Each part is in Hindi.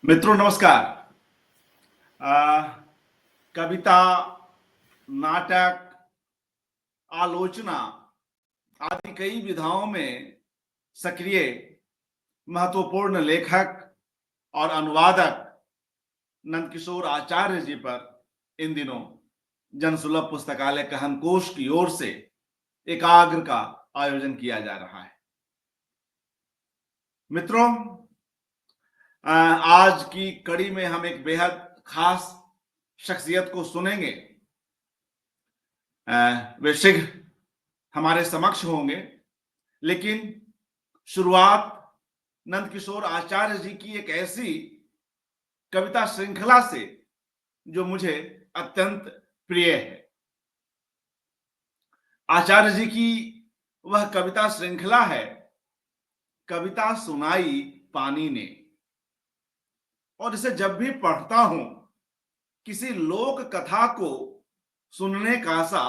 मित्रों नमस्कार। आ, कविता, नाटक, आलोचना आदि कई विधाओं में सक्रिय महत्वपूर्ण लेखक और अनुवादक नंदकिशोर आचार्य जी पर इन दिनों जनसुलभ पुस्तकालय कहन कोश की ओर से एकाग्र का आयोजन किया जा रहा है। मित्रों, आज की कड़ी में हम एक बेहद खास शख्सियत को सुनेंगे। वे शीघ्र हमारे समक्ष होंगे, लेकिन शुरुआत नंदकिशोर आचार्य जी की एक ऐसी कविता श्रृंखला से जो मुझे अत्यंत प्रिय है। आचार्य जी की वह कविता श्रृंखला है कविता सुनाई पानी ने, और इसे जब भी पढ़ता हूं किसी लोक कथा को सुनने का सा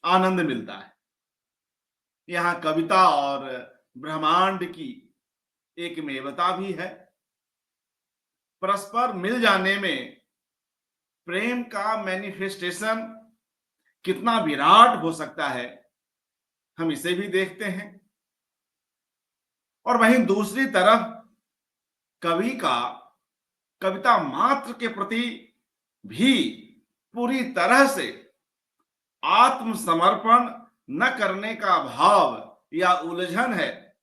आनंद मिलता है। यहां कविता और ब्रह्मांड की एक मेवता भी है। परस्पर मिल जाने में प्रेम का मैनिफेस्टेशन कितना विराट हो सकता है, हम इसे भी देखते हैं। और वहीं दूसरी तरफ कवि का कविता मात्र के प्रति भी पूरी तरह से आत्मसमर्पण न करने का भाव या उलझन है,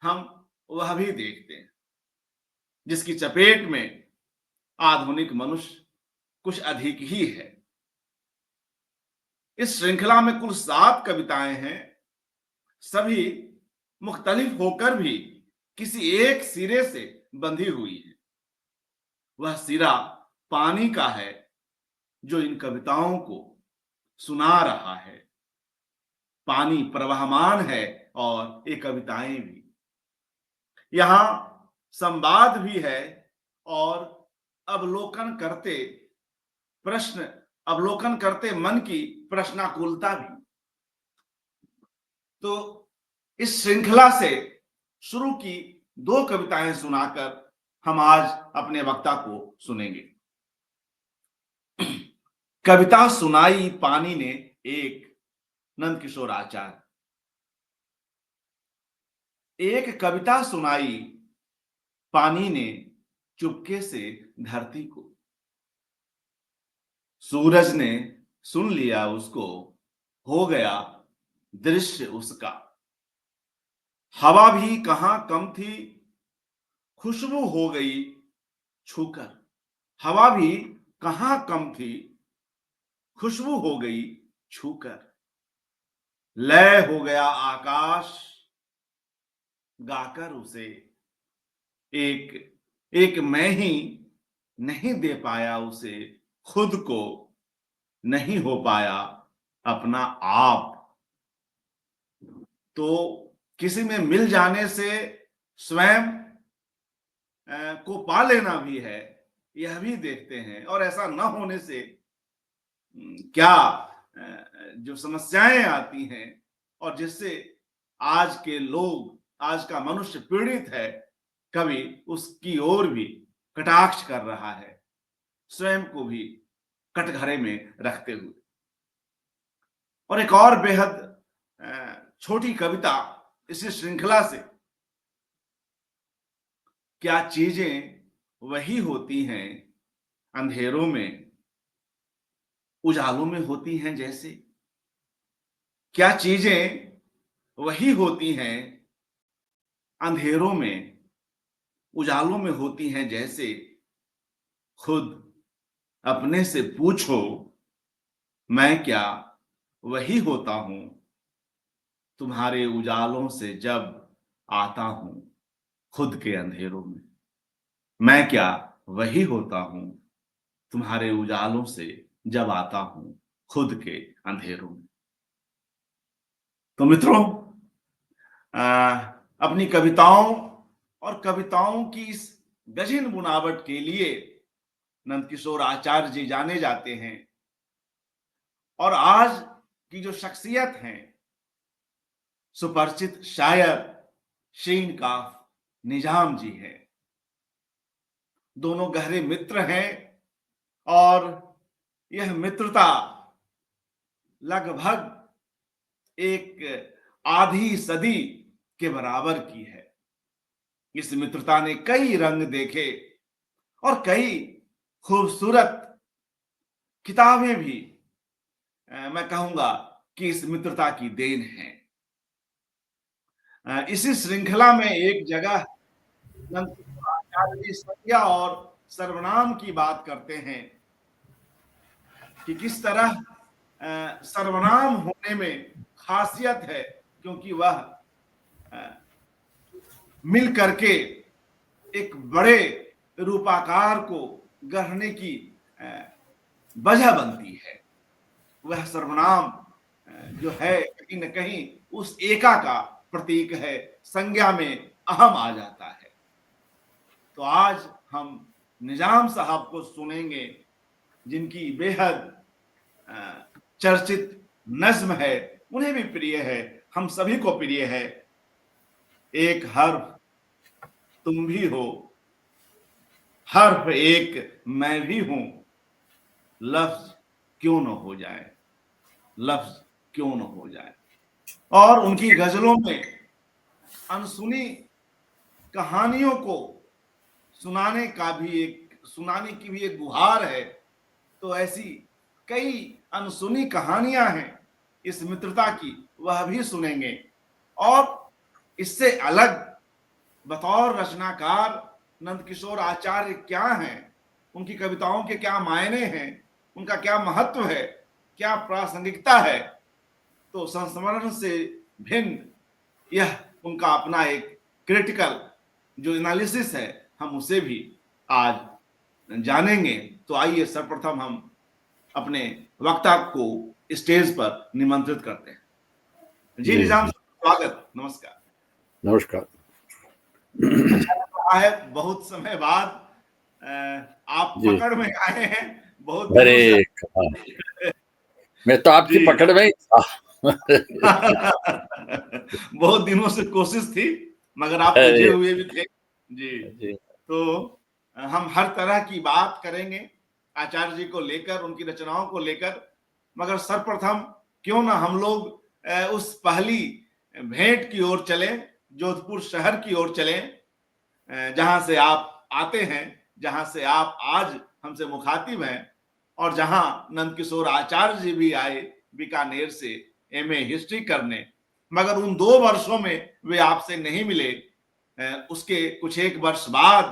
हम वह भी देखते हैं, जिसकी चपेट में आधुनिक मनुष्य कुछ अधिक ही है। इस श्रृंखला में कुल 7 कविताएं हैं, सभी मुख्तलिफ होकर भी किसी एक सिरे से बंधी हुई है। वह सिरा पानी का है जो इन कविताओं को सुना रहा है। पानी प्रवहमान है और ये कविताएं भी। यहां संवाद भी है और अवलोकन करते मन की प्रश्नाकुलता भी। तो इस श्रृंखला से शुरू की 2 कविताएं सुनाकर हम आज अपने वक्ता को सुनेंगे। कविता सुनाई पानी ने एक, नंदकिशोर आचार्य। एक कविता सुनाई पानी ने चुपके से धरती को। सूरज ने सुन लिया उसको, हो गया दृश्य उसका। हवा भी कहां कम थी, खुशबू हो गई छूकर। हवा भी कहां कम थी, खुशबू हो गई छूकर। लय हो गया आकाश गाकर उसे, एक एक मैं ही नहीं दे पाया उसे, खुद को नहीं हो पाया अपना आप। तो किसी में मिल जाने से स्वयं को पा लेना भी है, यह भी देखते हैं। और ऐसा न होने से क्या जो समस्याएं आती हैं और जिससे आज के लोग, आज का मनुष्य पीड़ित है, कवि उसकी ओर भी कटाक्ष कर रहा है, स्वयं को भी कटघरे में रखते हुए। और एक और बेहद छोटी कविता इसी श्रृंखला से, क्या चीजें वही होती हैं अंधेरों में उजालों में होती हैं जैसे। क्या चीजें वही होती हैं अंधेरों में उजालों में होती हैं जैसे। खुद अपने से पूछो, मैं क्या वही होता हूं तुम्हारे उजालों से जब आता हूं खुद के अंधेरों में। मैं क्या वही होता हूं तुम्हारे उजालों से जब आता हूं खुद के अंधेरों में। तो मित्रों, अपनी कविताओं और कविताओं की इस गजीन बुनावट के लिए नंदकिशोर आचार्य जी जाने जाते हैं। और आज की जो शख्सियत हैं, सुपरिचित शायर शीन काफ निजाम जी हैं। दोनों गहरे मित्र हैं और यह मित्रता लगभग एक आधी सदी के बराबर की है। इस मित्रता ने कई रंग देखे और कई खूबसूरत किताबें भी मैं कहूंगा कि इस मित्रता की देन है। इसी श्रृंखला में एक जगह नंदकिशोर आचार्य जी संज्ञा और सर्वनाम की बात करते हैं कि किस तरह सर्वनाम होने में खासियत है, क्योंकि वह मिल करके एक बड़े रूपाकार को गढ़ने की वजह बनती है। वह सर्वनाम जो है कहीं न कहीं उस एका का प्रतीक है, संज्ञा में अहम आ जाता है। तो आज हम निजाम साहब को सुनेंगे, जिनकी बेहद चर्चित नज्म है, उन्हें भी प्रिय है, हम सभी को प्रिय है। एक हर्फ तुम भी हो, हर्फ एक मैं भी हूं, लफ्ज क्यों न हो जाए, लफ्ज क्यों न हो जाए। और उनकी गजलों में अनसुनी कहानियों को सुनाने की भी एक गुहार है। तो ऐसी कई अनसुनी कहानियां हैं इस मित्रता की, वह भी सुनेंगे। और इससे अलग बतौर रचनाकार नंदकिशोर आचार्य क्या हैं, उनकी कविताओं के क्या मायने हैं, उनका क्या महत्व है, क्या प्रासंगिकता है, तो संस्मरण से भिन्न यह उनका अपना एक क्रिटिकल जो एनालिसिस है, हम उसे भी आज जानेंगे। तो आइए सर्वप्रथम हम अपने वक्ता को स्टेज पर निमंत्रित करते हैं। जी जी निजाम जी साहब, स्वागत, नमस्कार। नमस्कार। अच्छा लग रहा है, बहुत समय बाद आप जी, पकड़ में आए हैं, बहुत अरे दिनों से कमाल, मैं तो आपकी जी पकड़ में ही था। बहुत दिनों से कोशिश थी, मगर आप उलझे अरे हुए भी थे। जी, जी तो हम हर तरह की बात करेंगे आचार्य जी को लेकर, उनकी रचनाओं को लेकर। मगर सर्वप्रथम क्यों ना हम लोग उस पहली भेंट की ओर चलें, जोधपुर शहर की ओर चलें, जहां से आप आते हैं, जहां से आप आज हमसे मुखातिब हैं, और जहां नंदकिशोर आचार्य जी भी आए बीकानेर से एमए हिस्ट्री करने। मगर उन 2 वर्षों में वे आपसे नहीं मिले। उसके कुछ एक वर्ष बाद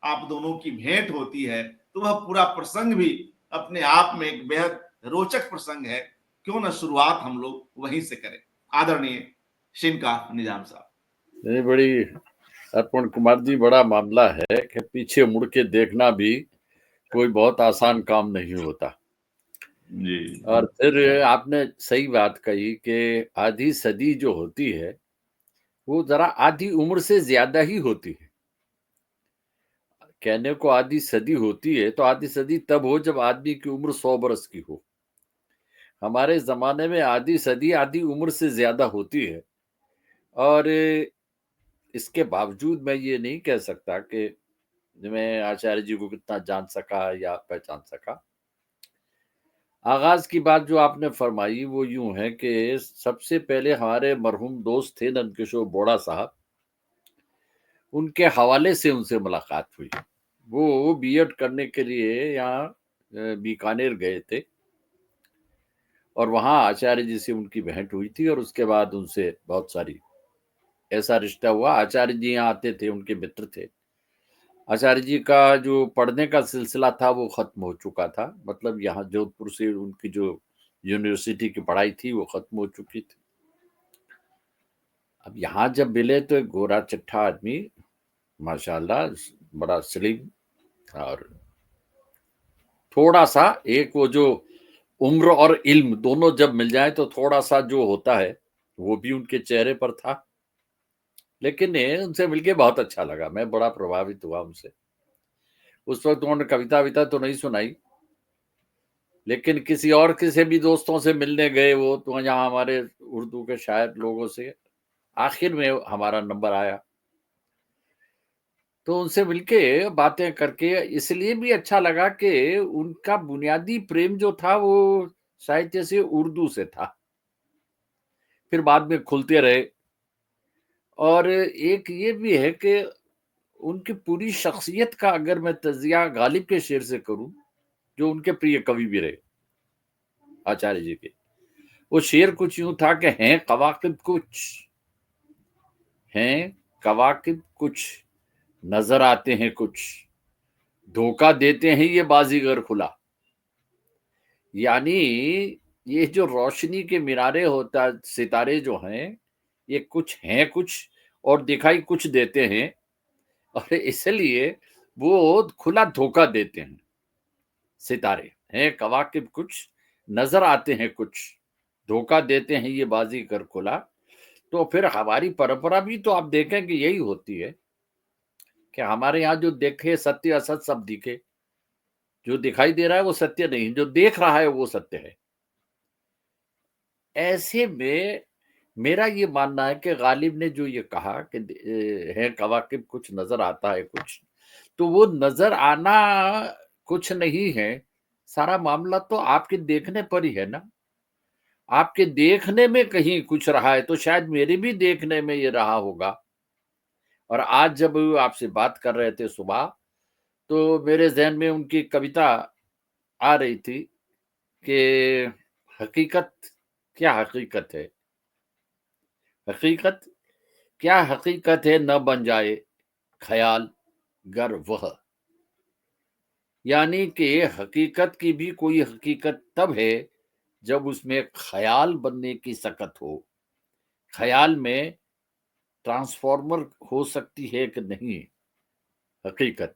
आप दोनों की भेंट होती है, तो वह पूरा प्रसंग भी अपने आप में एक बेहद रोचक प्रसंग है। क्यों ना शुरुआत हम लोग वहीं से करें, आदरणीय शिनका निजाम साहब। नहीं, बड़ी अर्पण कुमार जी, बड़ा मामला है कि पीछे मुड़ के देखना भी कोई बहुत आसान काम नहीं होता। जी और फिर आपने सही बात कही कि आधी सदी जो होती है वो जरा आधी उम्र से ज्यादा ही होती है। कहने को आधी सदी होती है तो आधी सदी तब हो जब आदमी की उम्र 100 बरस की हो। हमारे जमाने में आधी सदी आधी उम्र से ज्यादा होती है। और इसके बावजूद मैं ये नहीं कह सकता कि मैं आचार्य जी को कितना जान सका या पहचान सका। आगाज की बात जो आपने फरमाई वो यूं है कि सबसे पहले हमारे मरहूम दोस्त थे नंदकिशोर बोड़ा साहब, उनके हवाले से उनसे मुलाकात हुई। वो बीएड करने के लिए यहाँ बीकानेर गए थे और वहाँ आचार्य जी से उनकी भेंट हुई थी और उसके बाद उनसे बहुत सारी ऐसा रिश्ता हुआ। आचार्य जी यहाँ आते थे, उनके मित्र थे। आचार्य जी का जो पढ़ने का सिलसिला था वो खत्म हो चुका था, मतलब यहाँ जोधपुर से उनकी जो यूनिवर्सिटी की पढ़ाई थी वो खत्म हो चुकी थी। अब यहाँ जब मिले तो एक गोरा चिट्ठा आदमी, माशाल्लाह, बड़ा स्लिम, और थोड़ा सा एक वो जो उम्र और इल्म दोनों जब मिल जाए तो थोड़ा सा जो होता है वो भी उनके चेहरे पर था। लेकिन उनसे मिलके बहुत अच्छा लगा, मैं बड़ा प्रभावित हुआ उनसे। उस वक्त उन्होंने कविता विता तो नहीं सुनाई, लेकिन किसी और किसी भी दोस्तों से मिलने गए वो तो यहाँ हमारे उर्दू के शायर लोगों से। आखिर में हमारा नंबर आया तो उनसे मिलके बातें करके इसलिए भी अच्छा लगा कि उनका बुनियादी प्रेम जो था वो साहित्य से, उर्दू से था। फिर बाद में खुलते रहे। और एक ये भी है कि उनकी पूरी शख्सियत का अगर मैं तज़िया गालिब के शेर से करूं, जो उनके प्रिय कवि भी रहे आचार्य जी के, वो शेर कुछ यूं था कि हैं कवाकिब कुछ, नजर आते हैं कुछ, धोखा देते हैं ये बाजीगर खुला। यानी ये जो रोशनी के मीनारे होता, सितारे जो हैं, ये कुछ हैं कुछ और दिखाई कुछ देते हैं, और इसलिए वो खुला धोखा देते हैं। सितारे हैं कवाकिब कुछ, नजर आते हैं कुछ, धोखा देते हैं ये बाजीगर खुला। तो फिर हमारी परंपरा भी तो आप देखें कि यही होती है कि हमारे यहाँ जो देखे सत्य असत सब दिखे। जो दिखाई दे रहा है वो सत्य नहीं, जो देख रहा है वो सत्य है। ऐसे में मेरा ये मानना है कि गालिब ने जो ये कहा कि है कवाकिब कुछ, नजर आता है कुछ, तो वो नजर आना कुछ नहीं है, सारा मामला तो आपके देखने पर ही है ना। आपके देखने में कहीं कुछ रहा है, तो शायद मेरे भी देखने में ये रहा होगा। और आज जब आपसे बात कर रहे थे सुबह, तो मेरे ज़हन में उनकी कविता आ रही थी कि हकीकत क्या हकीकत है? हकीकत क्या हकीकत है न बन जाए ख़याल गर वह। यानी कि हकीकत की भी कोई हकीकत तब है जब उसमें ख़याल बनने की सकत हो। ख़याल में ट्रांसफ़ॉर्मर हो सकती है कि नहीं हकीकत।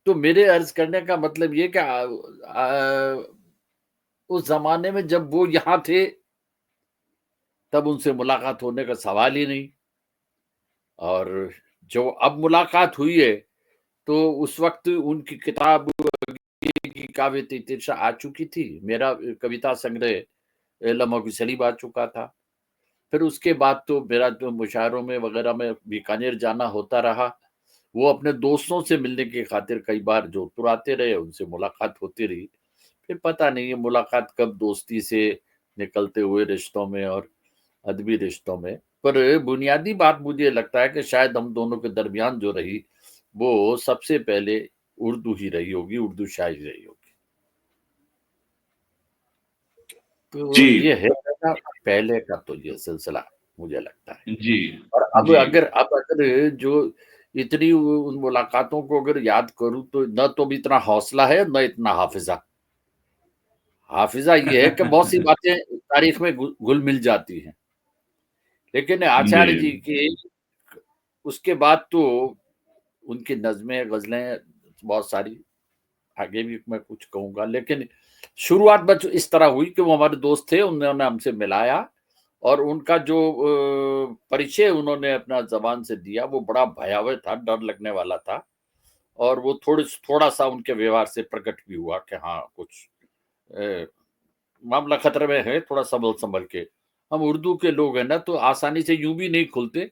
तो मेरे अर्ज़ करने का मतलब ये कि उस ज़माने में जब वो यहाँ थे, तब उनसे मुलाकात होने का सवाल ही नहीं। और जो अब मुलाकात हुई है, तो उस वक़्त उनकी किताब की काव्य तितिक्षा आ चुकी थी। मेरा कविता संग्रह लम्हों की सलीब आ चुका था। फिर उसके बाद तो मेरा तो मुशायरों में वगैरह में बीकानेर जाना होता रहा। वो अपने दोस्तों से मिलने की खातिर कई बार जोधपुर आते रहे, उनसे मुलाकात होती रही। फिर पता नहीं ये मुलाकात कब दोस्ती से निकलते हुए रिश्तों में और अदबी रिश्तों में। पर बुनियादी बात मुझे लगता है कि शायद हम दोनों के दरमियान जो रही, वो सबसे पहले उर्दू ही रही होगी, उर्दू शायरी रही होगी। जी, तो ये है मेरा पहले का तो ये सिलसिला मुझे लगता है। जी, और जी, अब अगर जो इतनी उन मुलाकातों को अगर याद करूँ, तो न तो भी इतना हौसला है, न इतना हाफ़िज़ा। हाफ़िज़ा ये है कि बहुत सी बातें तारीख़ में घुल मिल जाती हैं। लेकिन जी, आचार्य जी की उसके बाद तो उनकी नज़्में, ग़ज़लें बहुत सारी, आगे भी मैं कुछ कहूँगा, लेकिन शुरुआत बस इस तरह हुई कि वो हमारे दोस्त थे, उन्होंने हमसे मिलाया और उनका जो परिचय उन्होंने अपना ज़बान से दिया, वो बड़ा भयावह था, डर लगने वाला था। और वो थोड़ा-सा उनके व्यवहार से प्रकट भी हुआ कि हाँ, कुछ अ, मामला खतरे में है, थोड़ा संभल-संभल के। हम उर्दू के लोग हैं ना, तो आसानी से यूँ भी नहीं खुलते।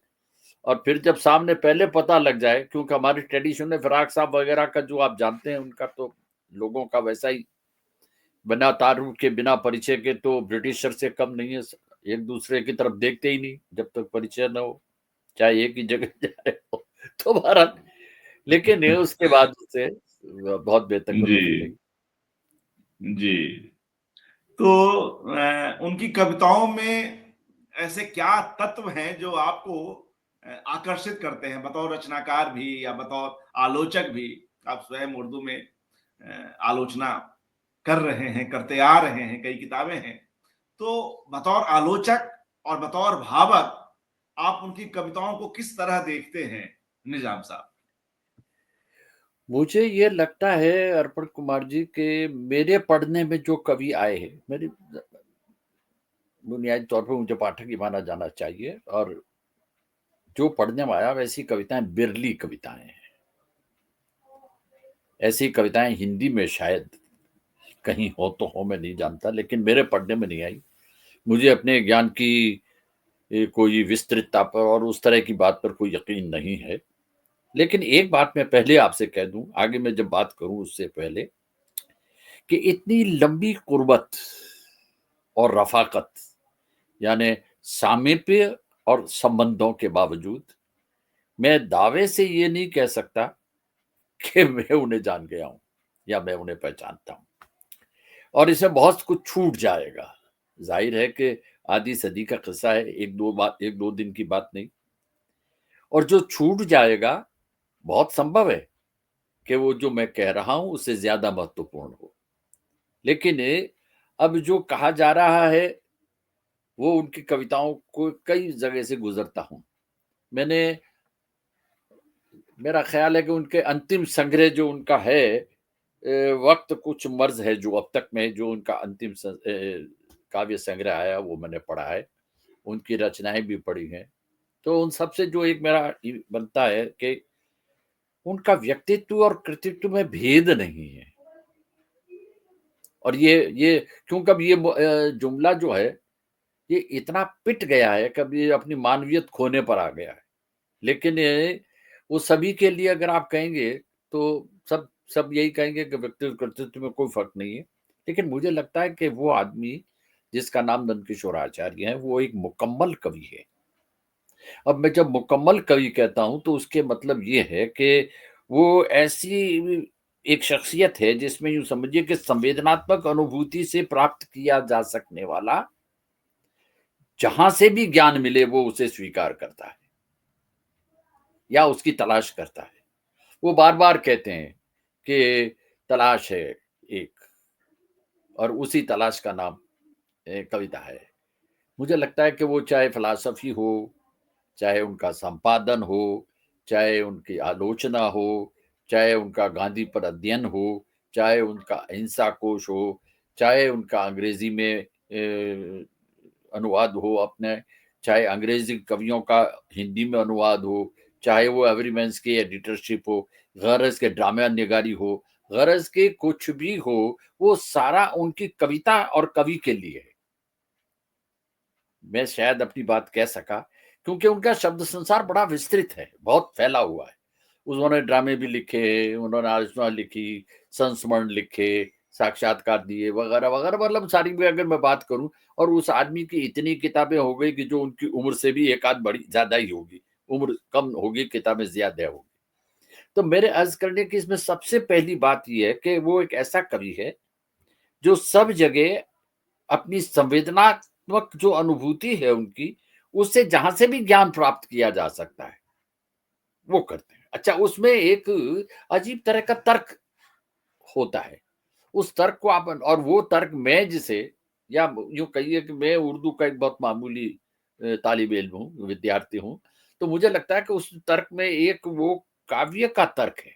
और फिर जब सामने पहले पता लग जाए, क्योंकि हमारी ट्रेडिशन है, फिराक साहब वगैरह का जो आप जानते हैं, उनका तो लोगों का वैसा ही, बिना तारुफ के, बिना परिचय के तो ब्रिटिशर से कम नहीं है। एक दूसरे की तरफ देखते ही नहीं जब तक परिचय न हो, चाहे एक ही जगह जा रहे हो। तो बहरहाल, लेकिन ये उसके बाद से बहुत जी, बेतकल्लुफ़ी रही। जी। तो उनकी कविताओं में ऐसे क्या तत्व हैं जो आपको आकर्षित करते हैं बतौर रचनाकार भी या बतौर आलोचक भी? आप स्वयं उर्दू में आलोचना कर रहे हैं, करते आ रहे हैं, कई किताबें हैं। तो बतौर आलोचक और बतौर भावक आप उनकी कविताओं को किस तरह देखते हैं, निजाम साहब? मुझे ये लगता है अर्पण कुमार जी कि मेरे पढ़ने में जो कवि आए हैं, मेरी बुनियादी तौर पे मुझे पाठक ही माना जाना चाहिए, और जो पढ़ने में आया वैसी कविताएँ बिरली कविताएँ हैं। ऐसी कविताएँ हिंदी में शायद कहीं हो तो हो, मैं नहीं जानता, लेकिन मेरे पढ़ने में नहीं आई। मुझे अपने ज्ञान की कोई विस्तृतता पर और उस तरह की बात पर कोई यकीन नहीं है। लेकिन एक बात मैं पहले आपसे कह दूं, आगे मैं जब बात करूं उससे पहले, कि इतनी लंबी कुर्बत और रफाकत, यानी सामीप्य और संबंधों के बावजूद मैं दावे से ये नहीं कह सकता कि मैं उन्हें जान गया हूं या मैं उन्हें पहचानता हूं, और इसमें बहुत कुछ छूट जाएगा। जाहिर है कि आधी सदी का किस्सा है, एक दो दिन की बात नहीं, और जो छूट जाएगा बहुत संभव है कि वो जो मैं कह रहा हूं उससे ज्यादा महत्वपूर्ण हो। लेकिन अब जो कहा जा रहा है वो उनकी कविताओं को कई जगह से गुजरता हूं मैंने। मेरा ख्याल है कि उनके अंतिम संग्रह जो उनका है, वक्त कुछ मर्ज है, जो अब तक में जो उनका अंतिम काव्य संग्रह आया वो मैंने पढ़ा है, उनकी रचनाएं भी पढ़ी हैं। तो उन सबसे जो एक मेरा बनता है कि उनका व्यक्तित्व और कृतित्व में भेद नहीं है। और ये क्योंकि अब ये जुमला जो है ये इतना पिट गया है, कभी ये अपनी मानवीयत खोने पर आ गया है। लेकिन वो सभी के लिए अगर आप कहेंगे तो सब सब यही कहेंगे कि व्यक्तित्व कृतित्व में कोई फर्क नहीं है। लेकिन मुझे लगता है कि वो आदमी जिसका नाम नंदकिशोर आचार्य है वो एक मुकम्मल कवि है। अब मैं जब मुकम्मल कवि कहता हूं तो उसके मतलब ये है कि वो ऐसी एक शख्सियत है जिसमें यूं समझिए कि संवेदनात्मक अनुभूति से प्राप्त किया जा सकने वाला जहां से भी ज्ञान मिले वो उसे स्वीकार करता है या उसकी तलाश करता है। वो बार बार कहते हैं कि तलाश है एक, और उसी तलाश का नाम कविता है। मुझे लगता है कि वो चाहे फिलॉसफी हो, चाहे उनका संपादन हो, चाहे उनकी आलोचना हो, चाहे उनका गांधी पर अध्ययन हो, चाहे उनका अहिंसा कोश हो, चाहे उनका अंग्रेजी में अनुवाद हो अपने, चाहे अंग्रेजी कवियों का हिंदी में अनुवाद हो, चाहे वो एवरीमैन्स की एडिटरशिप हो, गरज के ड्रामा निगारी हो, गरज के कुछ भी हो, वो सारा उनकी कविता और कवि के लिए है। मैं शायद अपनी बात कह सका क्योंकि उनका शब्द संसार बड़ा विस्तृत है, बहुत फैला हुआ है। उन्होंने ड्रामे भी लिखे, उन्होंने आलोचना लिखी, संस्मरण लिखे, साक्षात्कार दिए, वगैरह वगैरह, मतलब सारी में अगर मैं बात करूं, और उस आदमी की इतनी किताबें हो गई कि जो उनकी उम्र से भी एक आध बड़ी ज्यादा ही होगी, उम्र कम होगी, किताबें ज्यादा होगी। तो मेरे अर्ज करने की इसमें सबसे पहली बात यह है कि वो एक ऐसा कवि है जो सब जगह अपनी संवेदनात्मक जो अनुभूति है उनकी, उससे जहां से भी ज्ञान प्राप्त किया जा सकता है वो करते हैं। अच्छा, उसमें एक अजीब तरह का तर्क होता है। उस तर्क को आप, और वो तर्क मैं जिसे, या यूं कहिए कि मैं उर्दू का एक बहुत मामूली तालिब इल्म हूँ, विद्यार्थी हूँ, तो मुझे लगता है कि उस तर्क में एक वो काव्य का तर्क है,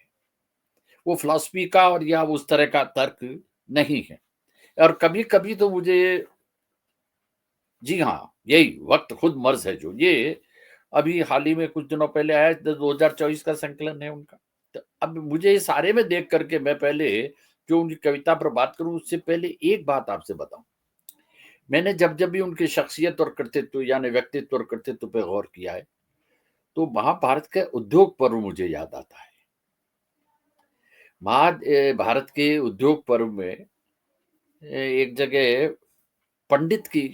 वो फिलॉसफी का और या उस तरह का तर्क नहीं है। और कभी कभी तो मुझे, जी हाँ, यही वक्त खुद मर्ज है जो ये अभी हाल ही में कुछ दिनों पहले आया, 2024 का संकलन है उनका। तो अब मुझे ये सारे में देख करके, मैं पहले जो उनकी कविता पर बात करूं उससे पहले एक बात आपसे बताऊं। मैंने जब जब भी उनकी शख्सियत और कृतित्व यानी व्यक्तित्व और कृतित्व पे गौर किया है तो महाभारत के उद्योग पर्व मुझे याद आता है। भारत के उद्योग पर्व में एक जगह पंडित की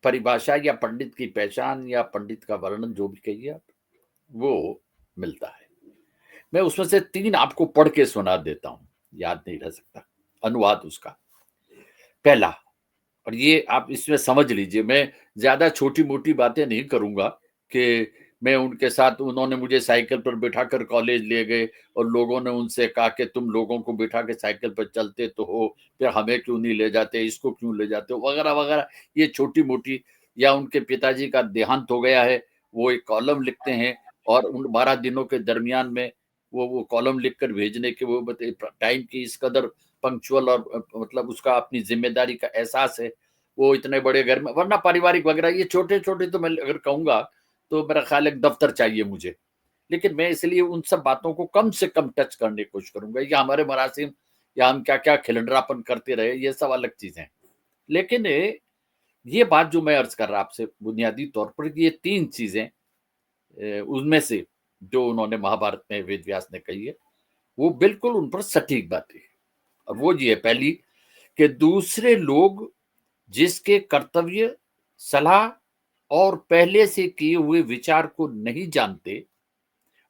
परिभाषा या पंडित की पहचान या पंडित का वर्णन जो भी कहिए आप, वो मिलता है। मैं उसमें से 3 आपको पढ़ के सुना देता हूं, याद नहीं रह सकता अनुवाद उसका। पहला, और ये आप इसमें समझ लीजिए, मैं ज्यादा छोटी मोटी बातें नहीं करूंगा कि मैं उनके साथ, उन्होंने मुझे साइकिल पर बिठाकर कॉलेज ले गए और लोगों ने उनसे कहा कि तुम लोगों को बिठा के साइकिल पर चलते तो हो, फिर हमें क्यों नहीं ले जाते, इसको क्यों ले जाते हो, वगैरह वगैरह, ये छोटी मोटी। या उनके पिताजी का देहांत हो गया है, वो एक कॉलम लिखते हैं और उन 12 दिनों के दरमियान में वो कॉलम लिखकर भेजने के, वो टाइम की इस कदर पंक्चुअल और मतलब उसका अपनी जिम्मेदारी का एहसास है। वो इतने बड़े घर में, वरना पारिवारिक वगैरह ये छोटे छोटे तो मैं अगर कहूंगा तो मेरा ख्याल एक दफ्तर चाहिए मुझे। लेकिन मैं इसलिए उन सब बातों को कम से कम टच करने की कोशिश करूंगा, या हमारे मरासिम या हम क्या क्या खिलंडरापन करते रहे, ये सब अलग चीजें। लेकिन ये बात जो मैं अर्ज कर रहा आपसे बुनियादी तौर पर, ये 3 चीजें उनमें से जो उन्होंने महाभारत में वेद व्यास ने कही है, वो बिल्कुल उन पर सटीक बात है। और वो ये है पहली कि दूसरे लोग जिसके कर्तव्य, सलाह और पहले से किए हुए विचार को नहीं जानते,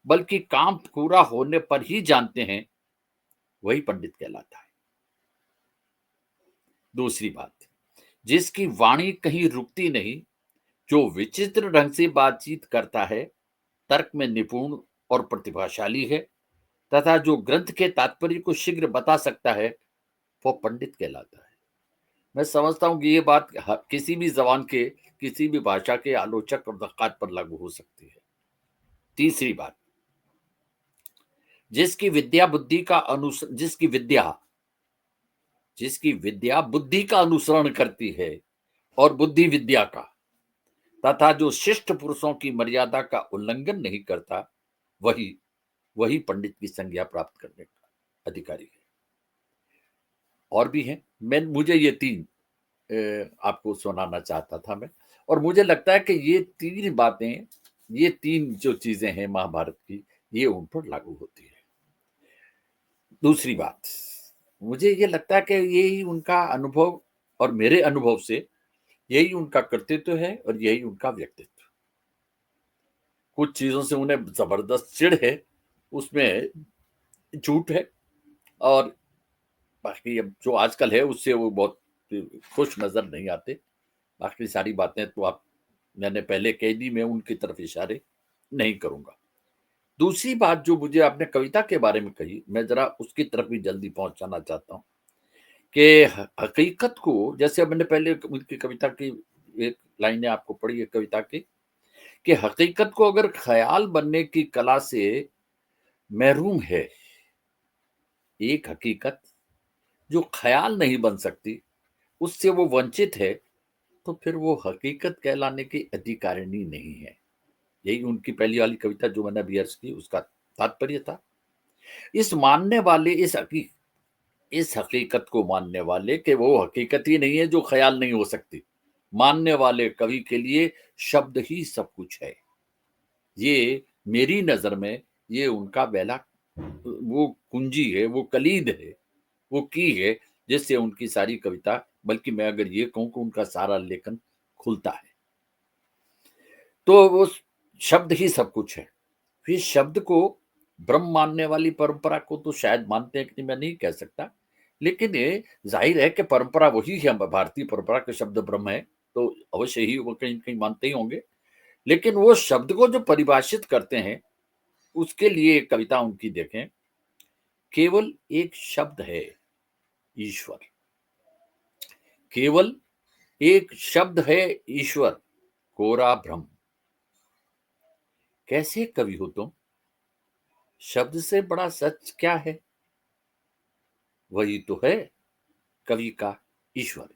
बल्कि काम पूरा होने पर ही जानते हैं, वही पंडित कहलाता है। दूसरी बात, जिसकी वाणी कहीं रुकती नहीं, जो विचित्र ढंग से बातचीत करता है, तर्क में निपुण और प्रतिभाशाली है तथा जो ग्रंथ के तात्पर्य को शीघ्र बता सकता है, वो पंडित कहलाता है। मैं समझता हूं कि ये बात किसी भी जबान के, किसी भी भाषा के आलोचक और नक्काद पर लागू हो सकती है। तीसरी बात, जिसकी विद्या बुद्धि का अनुसरण करती है और बुद्धि विद्या का, तथा जो शिष्ट पुरुषों की मर्यादा का उल्लंघन नहीं करता, वही पंडित की संज्ञा प्राप्त करने का अधिकारी है। और भी हैं, मुझे ये 3 आपको सुनाना चाहता था मैं। और मुझे लगता है कि ये 3 बातें, ये 3 जो चीजें हैं महाभारत की, ये उन पर लागू होती है। दूसरी बात, मुझे ये लगता है कि यही उनका अनुभव, और मेरे अनुभव से यही उनका कर्तृत्व है और यही उनका व्यक्तित्व। कुछ चीजों से उन्हें जबरदस्त चिढ़ है, उसमें झूठ है, और बाकी अब जो आजकल है उससे वो बहुत खुश नजर नहीं आते। बाकी सारी बातें तो मैंने पहले कह दी, मैं उनकी तरफ इशारे नहीं करूंगा। दूसरी बात जो मुझे आपने कविता के बारे में कही, मैं जरा उसकी तरफ भी जल्दी पहुंचाना चाहता हूं कि हकीकत को, जैसे मैंने पहले उनकी कविता की एक लाइनें आपको पढ़ी है कविता की, कि हकीकत को अगर ख्याल बनने की कला से महरूम है एक हकीकत जो ख्याल नहीं बन सकती, उससे वो वंचित है, तो फिर वो हकीकत कहलाने की अधिकारिणी नहीं है। यही उनकी पहली वाली कविता जो मैंने अभी अर्ज की, उसका तात्पर्य था। इस हकीकत को मानने वाले कि वो हकीकत ही नहीं है जो ख्याल नहीं हो सकती, मानने वाले कवि के लिए शब्द ही सब कुछ है। ये मेरी नजर में ये उनका बेला, वो कुंजी है, वो कलीद है, वो की है, जिससे उनकी सारी कविता, बल्कि मैं अगर ये कहूं कि उनका सारा लेखन खुलता है। तो वो शब्द ही सब कुछ है। फिर शब्द को ब्रह्म मानने वाली परंपरा को तो शायद मानते हैं कि मैं नहीं कह सकता, लेकिन ये जाहिर है कि परंपरा वही है, भारतीय परंपरा के शब्द ब्रह्म है, तो अवश्य ही वो कहीं कहीं मानते ही होंगे। लेकिन वो शब्द को जो परिभाषित करते हैं, उसके लिए एक कविता उनकी देखें, केवल एक शब्द है ईश्वर, केवल एक शब्द है ईश्वर, कोरा भ्रम। कैसे कवि हो तुम, शब्द से बड़ा सच क्या है, वही तो है कवि का ईश्वर।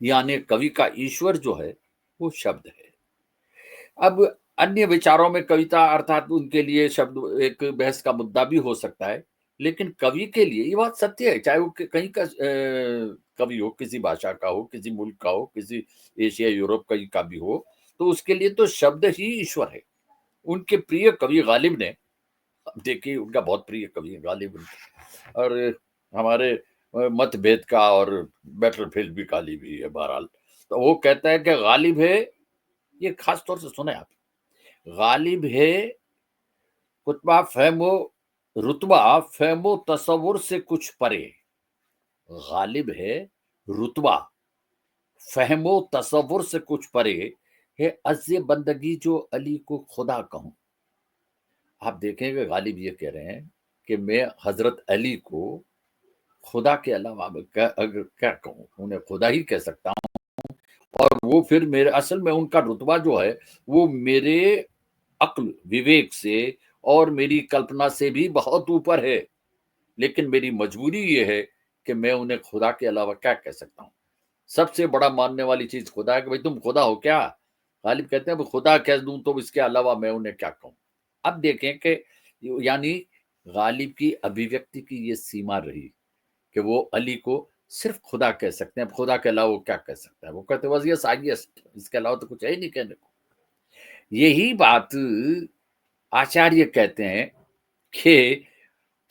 यानी कवि का ईश्वर जो है वो शब्द है। अब अन्य विचारों में कविता अर्थात उनके लिए शब्द एक बहस का मुद्दा भी हो सकता है, लेकिन कवि के लिए ये बात सत्य है, चाहे वो कहीं का कवि हो, किसी भाषा का हो, किसी मुल्क का हो, किसी एशिया यूरोप कहीं का भी हो, तो उसके लिए तो शब्द ही ईश्वर है। उनके प्रिय कवि गालिब ने, देखिए उनका बहुत प्रिय कवि है गालिब, और हमारे मतभेद का और बैटलफील्ड भी गालिब ही है बहरहाल। तो वो कहता है कि गालिब है, ये खास तौर से सुने आप, गालिब है रुतबा फहमो तसव्वुर से कुछ परे, गालिब है रुतबा फहमो तसव्वुर से कुछ परे, है अज़्ज़े बंदगी जो अली को खुदा कहूं। आप देखेंगे गालिब ये कह रहे हैं कि मैं हजरत अली को खुदा के अलावा अगर क्या कहूं, उन्हें खुदा ही कह सकता हूं, और वो फिर मेरे असल में उनका रुतबा जो है वो मेरे अक्ल विवेक से और मेरी कल्पना से भी बहुत ऊपर है, लेकिन मेरी मजबूरी ये है कि मैं उन्हें खुदा के अलावा क्या कह सकता हूँ। सबसे बड़ा मानने वाली चीज खुदा है कि भाई तुम खुदा हो क्या। गालिब कहते हैं खुदा कह दूं तो इसके अलावा मैं उन्हें क्या कहूं। अब देखें कि यानी गालिब की अभिव्यक्ति की ये सीमा रही कि वो अली को सिर्फ खुदा कह सकते हैं, खुदा के अलावा वो क्या कह सकता है। वो कहते बस ये साइएस्ट, इसके अलावा तो कुछ है ही नहीं कहने को। यही बात आचार्य कहते हैं कि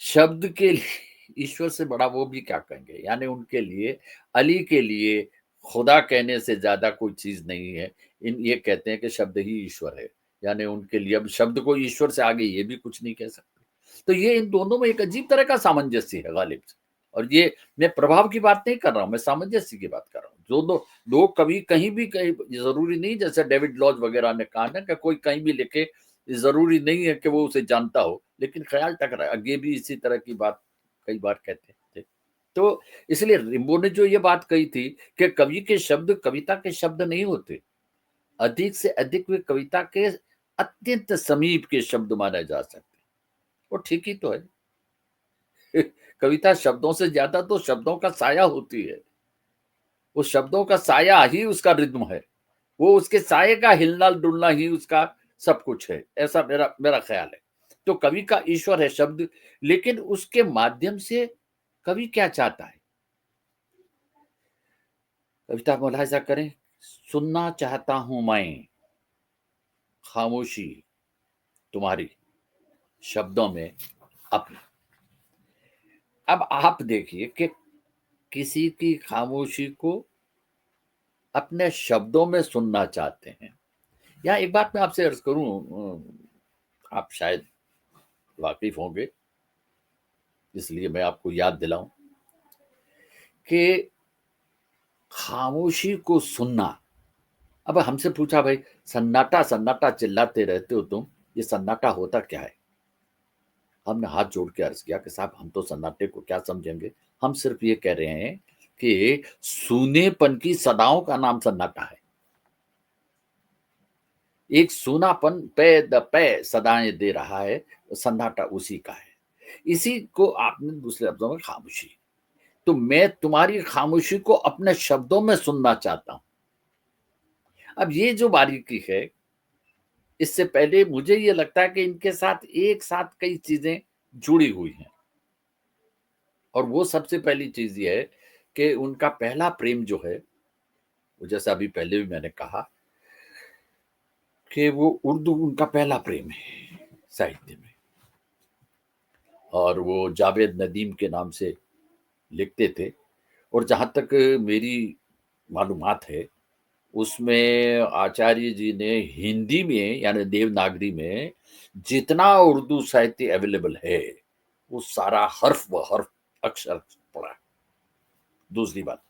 शब्द के लिए ईश्वर से बड़ा वो भी क्या कहेंगे, यानी उनके लिए, अली के लिए खुदा कहने से ज्यादा कोई चीज नहीं है। ये कहते हैं कि शब्द ही ईश्वर है, यानी उनके लिए अब शब्द को ईश्वर से आगे ये भी कुछ नहीं कह सकते। तो ये इन दोनों में एक अजीब तरह का सामंजस्य है गालिब से। और ये मैं प्रभाव की बात नहीं कर रहा हूं, मैं सामंजस्य की बात कर रहा हूँ। जो दो कवि कहीं भी कहीं, जरूरी नहीं जैसे डेविड लॉज वगैरह ने कहा ना कि कोई कहीं भी लिखे, जरूरी नहीं है कि वो उसे जानता हो, लेकिन ख्याल टकरा। आगे भी इसी तरह की बात कई बार कहते थे। तो इसलिए रिम्बो ने जो ये बात कही थी कि कवि के शब्द कविता के शब्द नहीं होते, अधिक से अधिक वे कविता के अत्यंत समीप के शब्द माने जा सकते। वो ठीक ही तो है। कविता शब्दों से ज्यादा तो शब्दों का साया होती है। उस शब्दों का साया ही उसका रिद्म है, वो उसके साये का हिलना डुलना ही उसका सब कुछ है, ऐसा मेरा मेरा ख्याल है। तो कवि का ईश्वर है शब्द, लेकिन उसके माध्यम से कवि क्या चाहता है? कविता मुलाहिजा करें, सुनना चाहता हूं मैं खामोशी तुम्हारी शब्दों में अपनी। अब आप देखिए कि किसी की खामोशी को अपने शब्दों में सुनना चाहते हैं। या एक बात मैं आपसे अर्ज करूं, आप शायद वाकिफ होंगे, इसलिए मैं आपको याद दिलाऊं कि खामोशी को सुनना। अब हमसे पूछा, भाई सन्नाटा सन्नाटा चिल्लाते रहते हो तुम, ये सन्नाटा होता क्या है? हमने हाथ जोड़ के अर्ज किया कि साहब हम तो सन्नाटे को क्या समझेंगे, हम सिर्फ ये कह रहे हैं कि सूनेपन की सदाओं का नाम सन्नाटा है। एक सूनापन पे द पे सदाएं दे रहा है, सन्नाटा उसी का है। इसी को आपने दूसरे लफ्जों में खामोशी। तो मैं तुम्हारी खामोशी को अपने शब्दों में सुनना चाहता हूं। अब ये जो बारीकी है, इससे पहले मुझे ये लगता है कि इनके साथ एक साथ कई चीजें जुड़ी हुई हैं। और वो सबसे पहली चीज ये है कि उनका पहला प्रेम जो है, वो जैसा अभी पहले भी मैंने कहा कि वो उर्दू उनका पहला प्रेम है साहित्य में। और वो जावेद नदीम के नाम से लिखते थे। और जहां तक मेरी मालूमात है, उसमें आचार्य जी ने हिंदी में यानी देवनागरी में जितना उर्दू साहित्य अवेलेबल है, वो सारा हर्फ ब हर्फ अक्षर पढ़ा है। दूसरी बात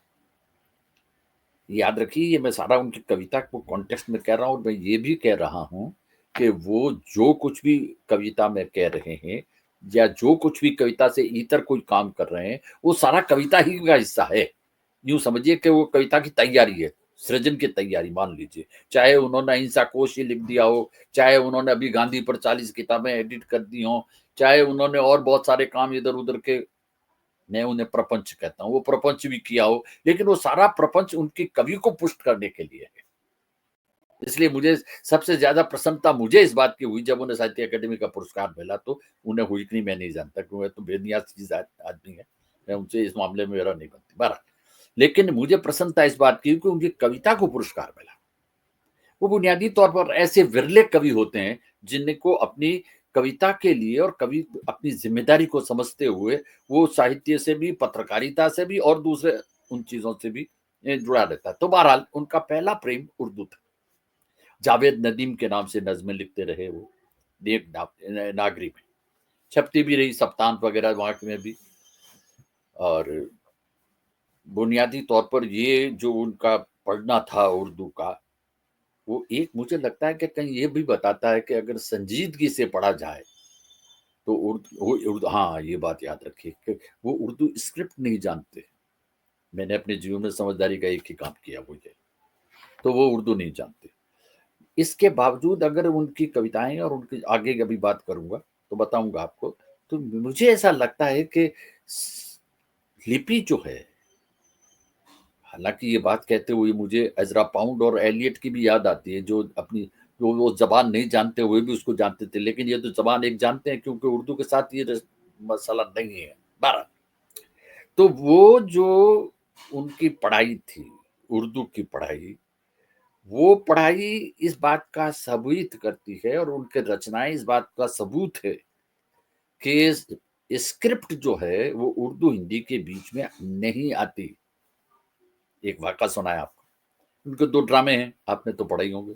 याद रखिए, ये मैं सारा उनकी कविता को कॉन्टेक्स्ट में कह रहा हूं, और मैं ये भी कह रहा हूं कि वो जो कुछ भी कविता में कह रहे हैं या जो कुछ भी कविता से इतर कोई काम कर रहे हैं, वो सारा कविता ही का हिस्सा है। यूं समझिए कि वो कविता की तैयारी है, सृजन की तैयारी मान लीजिए। चाहे उन्होंने अहिंसा कोश ही लिख दिया हो, चाहे उन्होंने अभी गांधी पर 40 किताबें एडिट कर दी हो, चाहे उन्होंने और बहुत सारे काम इधर उधर के, मैं उन्हें प्रपंच कहता हूं, वो प्रपंच भी किया हो, लेकिन वो सारा प्रपंच उनकी कवि को पुष्ट करने के लिए है। इसलिए मुझे सबसे ज्यादा प्रसन्नता मुझे इस बात की हुई जब उन्हें साहित्य अकेडमी का पुरस्कार मिला। तो उन्हें हुई कि नहीं मैं नहीं जानता, क्योंकि तो बेनियाज चीज आदमी है, मैं उनसे इस मामले में मेरा नहीं बनती। बहरहाल, लेकिन मुझे प्रसन्नता इस बात की कि उनकी कविता को पुरस्कार मिला। वो बुनियादी तौर पर ऐसे विरले कवि होते हैं जिनको अपनी कविता के लिए और कवि अपनी जिम्मेदारी को समझते हुए वो साहित्य से भी, पत्रकारिता से भी और दूसरे उन चीजों से भी जुड़ा रहता है। तो बहरहाल उनका पहला प्रेम उर्दू था। जावेद नदीम के नाम से नज़्में लिखते रहे वो नागरी में, छपती भी रही सप्तांत वगैरह वहां में भी। और बुनियादी तौर पर ये जो उनका पढ़ना था उर्दू का, वो एक मुझे लगता है कि कहीं ये भी बताता है कि अगर संजीदगी से पढ़ा जाए तो उर्दू, हाँ ये बात याद रखिए कि वो उर्दू स्क्रिप्ट नहीं जानते। मैंने अपने जीवन में समझदारी का एक ही काम किया मुझे, तो वो उर्दू नहीं जानते। इसके बावजूद अगर उनकी कविताएं और उनकी आगे अभी बात करूंगा तो बताऊंगा आपको, तो मुझे ऐसा लगता है कि लिपि जो है, हालांकि ये बात कहते हुए मुझे एजरा पाउंड और एलियट की भी याद आती है, जो अपनी जो वो जबान नहीं जानते हुए भी उसको जानते थे, लेकिन ये तो जबान एक जानते हैं क्योंकि उर्दू के साथ ये मसला नहीं है। 12 तो वो जो उनकी पढ़ाई थी, उर्दू की पढ़ाई, वो पढ़ाई इस बात का सबूत करती है और उनके रचनाएं इस बात का सबूत है कि स्क्रिप्ट जो है वो उर्दू हिंदी के बीच में नहीं आती। एक वाक़ा सुनाया आपको। उनके 2 ड्रामे हैं, आपने तो पढ़े ही होंगे।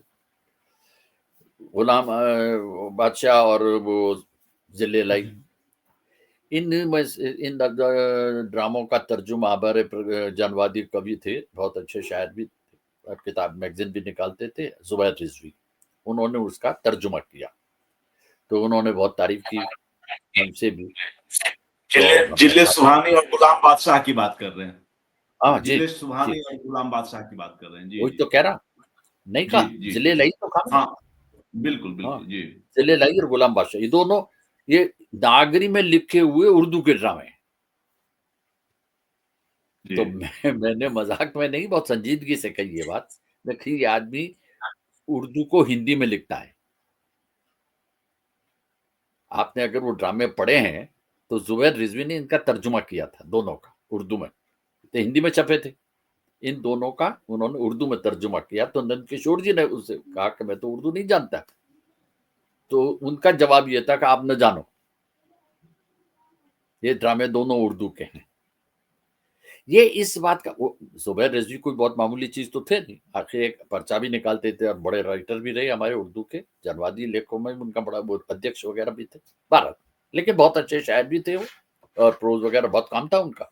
गुलाम बादशाह और वो ज़िले लाई। इन ड्रामों का तर्जुमा हमारे जनवादी कवि थे, बहुत अच्छे शायर भी थे, किताब मैगज़ीन भी निकालते थे, ज़ुबैर रिज़वी। उन्होंने उसका तर्जुमा किया, तो उन्होंने बहुत तारीफ़ की हमसे भी। तो हमने जिले कहा सुहानी और गुलाम बादशाह की बात कर रहे हैं। हाँ जी, जिले जी। सुहानी और गुलाम बादशाह की बात कर रहे हैं। जी, वही जी। तो कह रहा, नहीं जी, कहा, जी। ज़िले लाई तो कहा मैंने। हाँ, बिल्कुल, हाँ, बिल्कुल। जी। ज़िले लाई और गुलाम बादशाह, ये दोनों ये नागरी में लिखे हुए उर्दू के ड्रामे हैं। जी। तो मैंने मज़ाक में नहीं, बहुत संजीदगी से कही ये बात। देखिए, ये आदमी उर्दू को हिंदी में लिखता है। आपने अगर वो ड्रामे पढ़े हैं, तो ज़ुबैर रिज़वी ने इनका तर्जुमा किया था, दोनों का, उर्दू में। तो हिंदी में छपे थे। इन दोनों का उन्होंने उर्दू में तर्जुमा किया, तो नंदकिशोर जी ने उससे कहा कि मैं तो उर्दू नहीं जानता। तो उनका जवाब ये था कि आप न जानो, ये ड्रामे दोनों उर्दू के हैं। ये इस बात का वो ज़ुबैर रिज़वी कोई बहुत मामूली चीज़ तो थे नहीं। आखिर एक पर्चा भी निकालते थे और बड़े राइटर भी रहे हमारे उर्दू के, जनवादी लेखों में उनका बड़ा वो अध्यक्ष वगैरह भी थे, बहरहाल। लेकिन बहुत अच्छे शायर भी थे वो और प्रोज़ वगैरह बहुत काम था उनका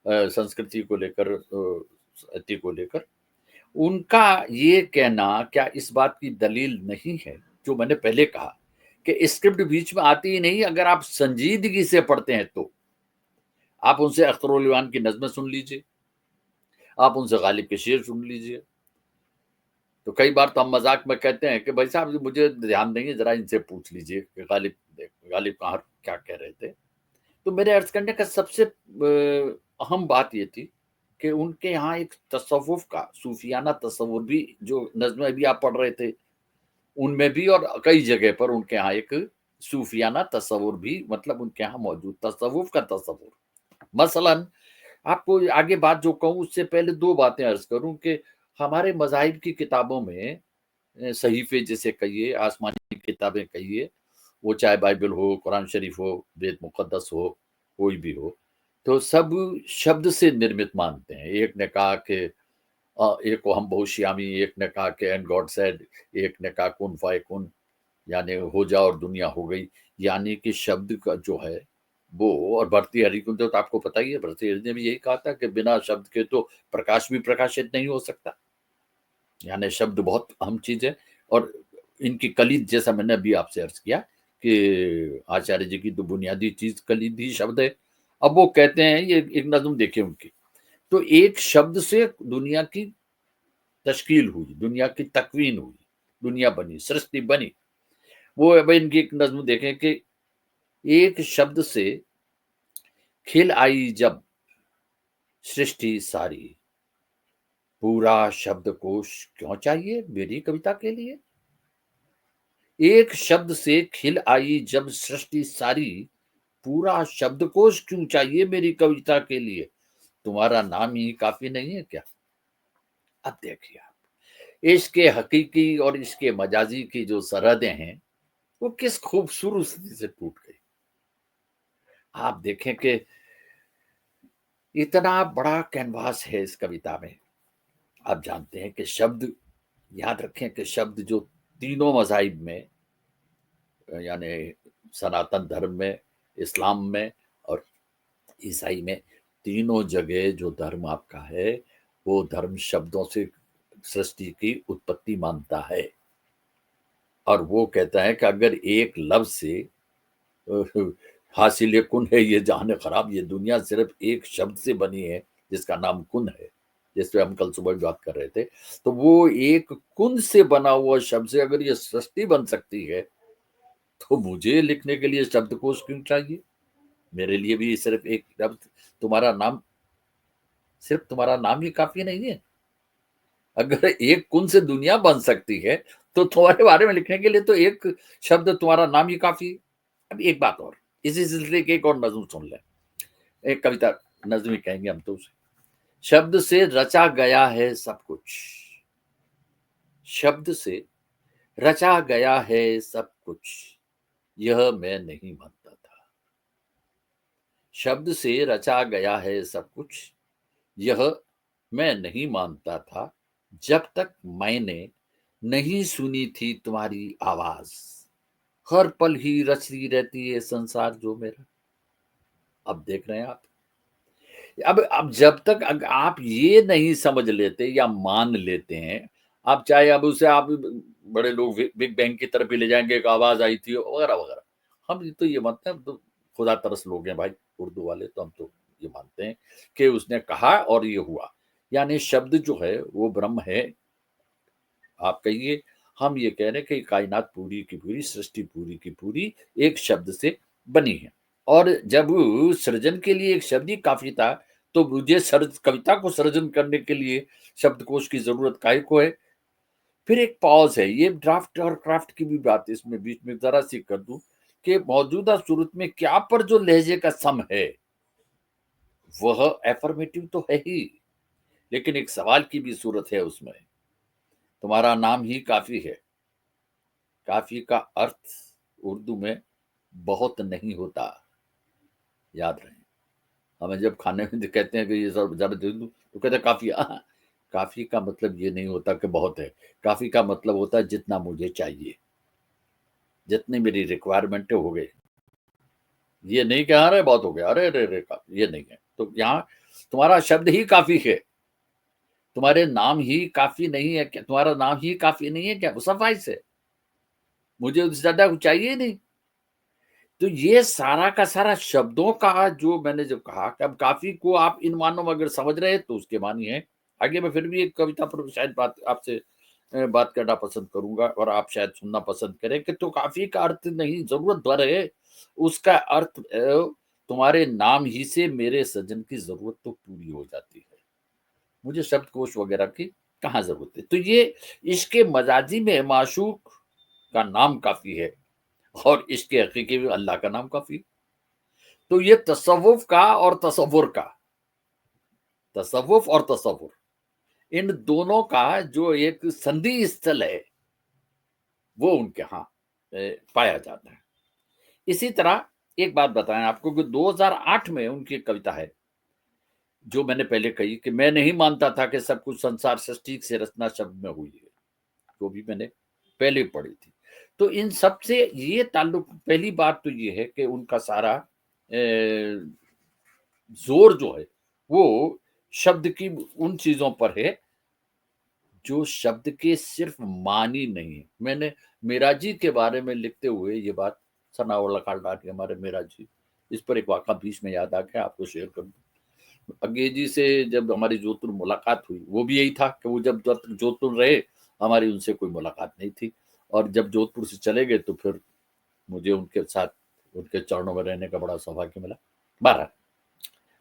संस्कृति को लेकर साहित्य को लेकर। उनका ये कहना क्या इस बात की दलील नहीं है, जो मैंने पहले कहा कि स्क्रिप्ट बीच में आती ही नहीं, अगर आप संजीदगी से पढ़ते हैं तो। आप उनसे अख्तरुल इवान की नज़्में सुन लीजिए, आप उनसे गालिब के शेर सुन लीजिए। तो कई बार तो हम मज़ाक में कहते हैं कि भाई साहब मुझे ध्यान नहीं है, ज़रा इनसे पूछ लीजिए कि गालिब कहाँ क्या कह रहे थे। तो मेरे अर्ज़ करने का सबसे अहम बात ये थी कि उनके यहाँ एक तसव्वुफ़ का सूफ़ियाना तसव्वुर भी, जो नज़्में अभी आप पढ़ रहे थे, उनमें भी और कई जगह पर उनके यहाँ एक सूफ़ियाना तसव्वुर भी, मतलब उनके यहाँ मौजूद तसव्वुफ़ का तसव्वुर। मसलन आपको आगे बात जो कहूँ उससे पहले 2 बातें अर्ज़ करूँ कि हमारे मज़ाहिब की किताबों में सहीफ़े जिसे कहिए, आसमानी किताबें कहिए, वो चाहे बाइबल हो, कुरान शरीफ हो, वेद मुक़द्दस हो, कोई भी हो, तो सब शब्द से निर्मित मानते हैं। एक ने कहा कि एक को हम बहुशियामी, एक ने कहा कि एंड गॉड सेड, एक ने कहा कुन फ़यकुन, यानी हो जा और दुनिया हो गई। यानी कि शब्द का जो है वो, और भर्तृहरि को तो आपको पता ही है, भर्तृहरि ने भी यही कहा था कि बिना शब्द के तो प्रकाश भी प्रकाशित नहीं हो सकता। यानी शब्द बहुत अहम चीज़ है और इनकी कलीद, जैसा मैंने अभी आपसे अर्ज़ किया कि आचार्य जी की तो बुनियादी चीज़ कलीद ही शब्द है। अब वो कहते हैं, ये एक नज़्म देखिए उनकी, तो एक शब्द से दुनिया की तश्कील हुई, दुनिया की तकवीन हुई, दुनिया बनी, सृष्टि बनी। वो अब इनकी एक नज़्म देखें कि एक शब्द से खिल आई जब सृष्टि सारी, पूरा शब्दकोश क्यों चाहिए मेरी कविता के लिए? एक शब्द से खिल आई जब सृष्टि सारी, पूरा शब्दकोश क्यों चाहिए मेरी कविता के लिए? तुम्हारा नाम ही काफ़ी नहीं है क्या? अब देखिए आप, इश्क़ हकीकी और इश्क़ मजाजी की जो सरहदें हैं, वो किस खूबसूरती से टूट गई। आप देखें कि इतना बड़ा कैनवास है इस कविता में। आप जानते हैं कि शब्द, याद रखें कि शब्द जो तीनों मज़ाहिब में, यानी सनातन धर्म में, इस्लाम में और ईसाई में, तीनों जगह जो धर्म आपका है, वो धर्म शब्दों से सृष्टि की उत्पत्ति मानता है। और वो कहता है कि अगर एक लफ्ज़ से हासिल कुन है ये जहान खराब, ये दुनिया सिर्फ एक शब्द से बनी है जिसका नाम कुन है, जिस पे हम कल सुबह भी बात कर रहे थे। तो वो एक कुन से बना हुआ शब्द से अगर ये सृष्टि बन सकती है, तो मुझे लिखने के लिए शब्दकोश क्यों चाहिए? मेरे लिए भी सिर्फ एक लफ्ज़, तुम्हारा नाम, सिर्फ तुम्हारा नाम ही काफ़ी नहीं है। अगर एक कुन से दुनिया बन सकती है, तो तुम्हारे बारे में लिखने के लिए तो एक शब्द तुम्हारा नाम ही काफ़ी है। अब एक बात और, इसी सिलसिले की एक और नज़्म सुन लें। एक कविता, नज़्म ही कहेंगे हम तो उसे। शब्द से रचा गया है सब कुछ, शब्द से रचा गया है सब कुछ, यह मैं नहीं मानता था। शब्द से रचा गया है सब कुछ, यह मैं नहीं मानता था, जब तक मैंने नहीं सुनी थी तुम्हारी आवाज। हर पल ही रचती रहती है संसार जो मेरा। अब देख रहे हैं आप। अब जब तक आप ये नहीं समझ लेते या मान लेते हैं, आप चाहे अब उसे आप बड़े लोग बिग बैंग की तरफ भी ले जाएंगे, एक आवाज आई थी वगैरह वगैरह। हम तो ये मानते हैं, तो खुदा तरस लोग हैं भाई उर्दू वाले, तो हम तो ये मानते हैं कि उसने कहा और ये हुआ। यानी शब्द जो है वो ब्रह्म है। आप कहिए, हम ये कह रहे हैं कि कायनात पूरी की पूरी, सृष्टि पूरी की पूरी एक शब्द से बनी है। और जब सृजन के लिए एक शब्द ही काफी था, तो मुझे कविता को सृजन करने के लिए शब्दकोश की जरूरत काहे को है? फिर एक पॉज है, ये ड्राफ्ट और क्राफ्ट की भी बात इसमें बीच में जरा सी कर दूं कि मौजूदा सूरत में क्या पर जो लहजे का सम है वह एफर्मेटिव तो है ही, लेकिन एक सवाल की भी सूरत है उसमें। तुम्हारा नाम ही काफी है। काफी का अर्थ उर्दू में बहुत नहीं होता, याद रहे। हमें जब खाने में कहते हैं कि ये सब ज्यादा दे दूं, तो कहते हैं काफी। काफी का मतलब ये नहीं होता कि बहुत है। काफी का मतलब होता है जितना मुझे चाहिए, जितनी मेरी रिक्वायरमेंट हो गई। ये नहीं कि अरे बहुत हो गया, अरे अरे अरे ये नहीं है। तो यहाँ तुम्हारा शब्द ही काफी है। तुम्हारे नाम ही काफी नहीं है क्या? तुम्हारा नाम ही काफी नहीं है क्या? वो सफाइस है, मुझे उससे ज्यादा कुछ चाहिए नहीं। तो ये सारा का सारा शब्दों का जो मैंने जब कहा कि अब काफी को आप इन मानों में अगर समझ रहे हैं तो उसके मानी है। आगे मैं फिर भी एक कविता पर शायद बात आपसे बात करना पसंद करूंगा, और आप शायद सुनना पसंद करें कि तो काफी का अर्थ नहीं जरूरत भर है, उसका अर्थ तुम्हारे नाम ही से मेरे सजन की जरूरत तो पूरी हो जाती है। मुझे शब्दकोश वगैरह की कहाँ जरूरत है? तो ये इसके मजाजी में माशूक का नाम काफी है, और इसके हकीकी में अल्लाह का नाम काफी। तो ये तसव्वुफ का और तसव्वुर का, तसव्वुफ और तसव्वुर, इन दोनों का जो एक संधि स्थल है वो उनके यहाँ पाया जाता है। इसी तरह एक बात बताएं आपको कि 2008 में उनकी कविता है जो मैंने पहले कही कि मैं नहीं मानता था कि सब कुछ संसार सृष्टि से रचना शब्द में हुई है, जो भी मैंने पहले पढ़ी थी। तो इन सब से ये ताल्लुक, पहली बात तो ये है कि उनका सारा जोर जो है वो शब्द की उन चीजों पर है जो शब्द के सिर्फ मानी नहीं है। मैंने मिराजी के बारे में लिखते हुए ये बात, सनाउल्लाह खान डाटी हमारे मिराजी, इस पर एक वाक़ा बीच में याद आ गया, आपको शेयर कर दूं। अंग्रेजी से जब हमारी जोधपुर मुलाकात हुई, वो भी यही था कि वो जब जोधपुर रहे हमारी उनसे कोई मुलाकात नहीं थी, और जब जोधपुर से चले गए तो फिर मुझे उनके साथ उनके चरणों में रहने का बड़ा सौभाग्य मिला। बहरहाल,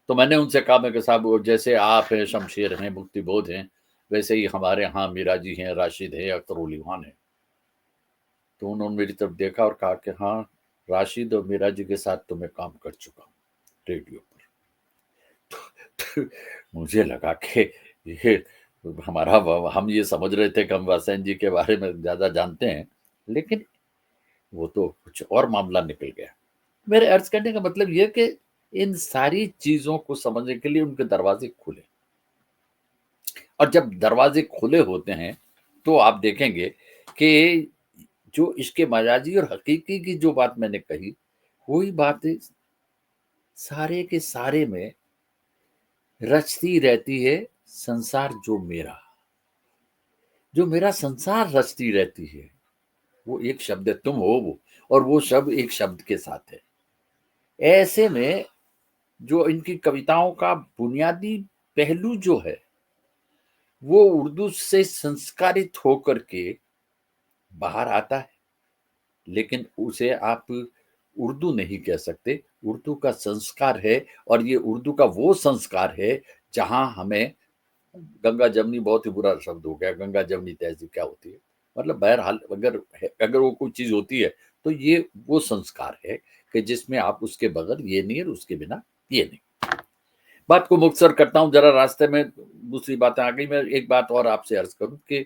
तो मैंने उनसे कहा, मैं कि साहब जैसे आप हैं, शमशेर हैं, मुक्ति बोध हैं, वैसे ही हमारे यहाँ मीराजी हैं, राशिद हैं, अख्तर उली खान हैं। तो उन्होंने मेरी तरफ देखा और कहा कि हाँ, राशिद और मीराजी के साथ तो मैं काम कर चुका हूँ रेडियो पर। तो मुझे लगा कि ये हमारा, हम ये समझ रहे थे कि हम वासैन जी के बारे में ज्यादा जानते हैं, लेकिन वो तो कुछ और मामला निकल गया। मेरे अर्ज करने का मतलब यह कि इन सारी चीजों को समझने के लिए उनके दरवाजे खुले, और जब दरवाजे खुले होते हैं तो आप देखेंगे कि जो इसके मजाजी और हकीकी की जो बात मैंने कही, वही बातें सारे के सारे में रचती रहती है। संसार जो मेरा, जो मेरा संसार रचती रहती है, वो एक शब्द है, तुम हो वो, और वो शब्द एक शब्द के साथ है। ऐसे में जो इनकी कविताओं का बुनियादी पहलू जो है वो उर्दू से संस्कारित होकर के बाहर आता है, लेकिन उसे आप उर्दू नहीं कह सकते। उर्दू का संस्कार है, और ये उर्दू का वो संस्कार है जहां हमें, गंगा जमनी बहुत ही बुरा शब्द हो गया, गंगा जमनी तहजीब क्या होती है, मतलब बहरहाल अगर वो कोई चीज होती है तो ये वो संस्कार है कि जिसमें आप उसके बगैर ये नहीं और उसके बिना ये नहीं। बात को मुख्तसर करता हूं, जरा रास्ते में दूसरी बातें आ गई। मैं एक बात और आपसे अर्ज करूं कि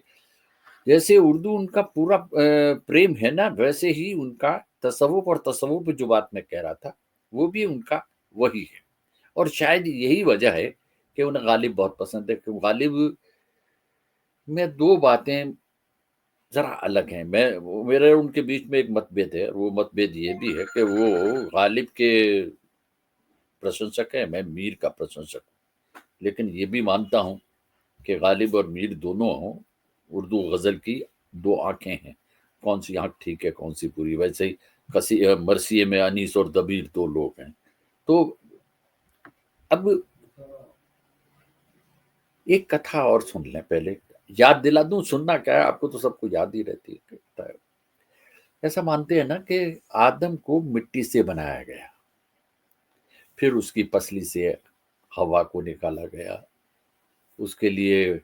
जैसे उर्दू उनका पूरा प्रेम है ना, वैसे ही उनका तसव्वुफ और तसव्वुफ जो बात मैं कह रहा था, वो भी उनका वही है। और शायद यही वजह है कि उन्हें गालिब बहुत पसंद है, कि गालिब में 2 बातें ज़रा अलग हैं। मेरे उनके बीच में एक मतभेद है, वो मतभेद ये भी है कि वो गालिब के प्रशंसक हैं, मैं मीर का प्रशंसक हूँ। लेकिन ये भी मानता हूँ कि गालिब और मीर दोनों उर्दू गज़ल की 2 आँखें हैं। कौन-सी आँख ठीक है, कौन-सी बुरी। वैसे ही मरसिए में अनीस और दबीर 2 लोग हैं। तो अब एक कथा और सुन लें पहले, याद दिला दूँ, सुनना क्या है, आपको तो सब कुछ याद ही रहती है। ऐसा मानते हैं ना कि आदम को मिट्टी से बनाया गया, फिर उसकी पसली से हवा को निकाला गया। उसके लिए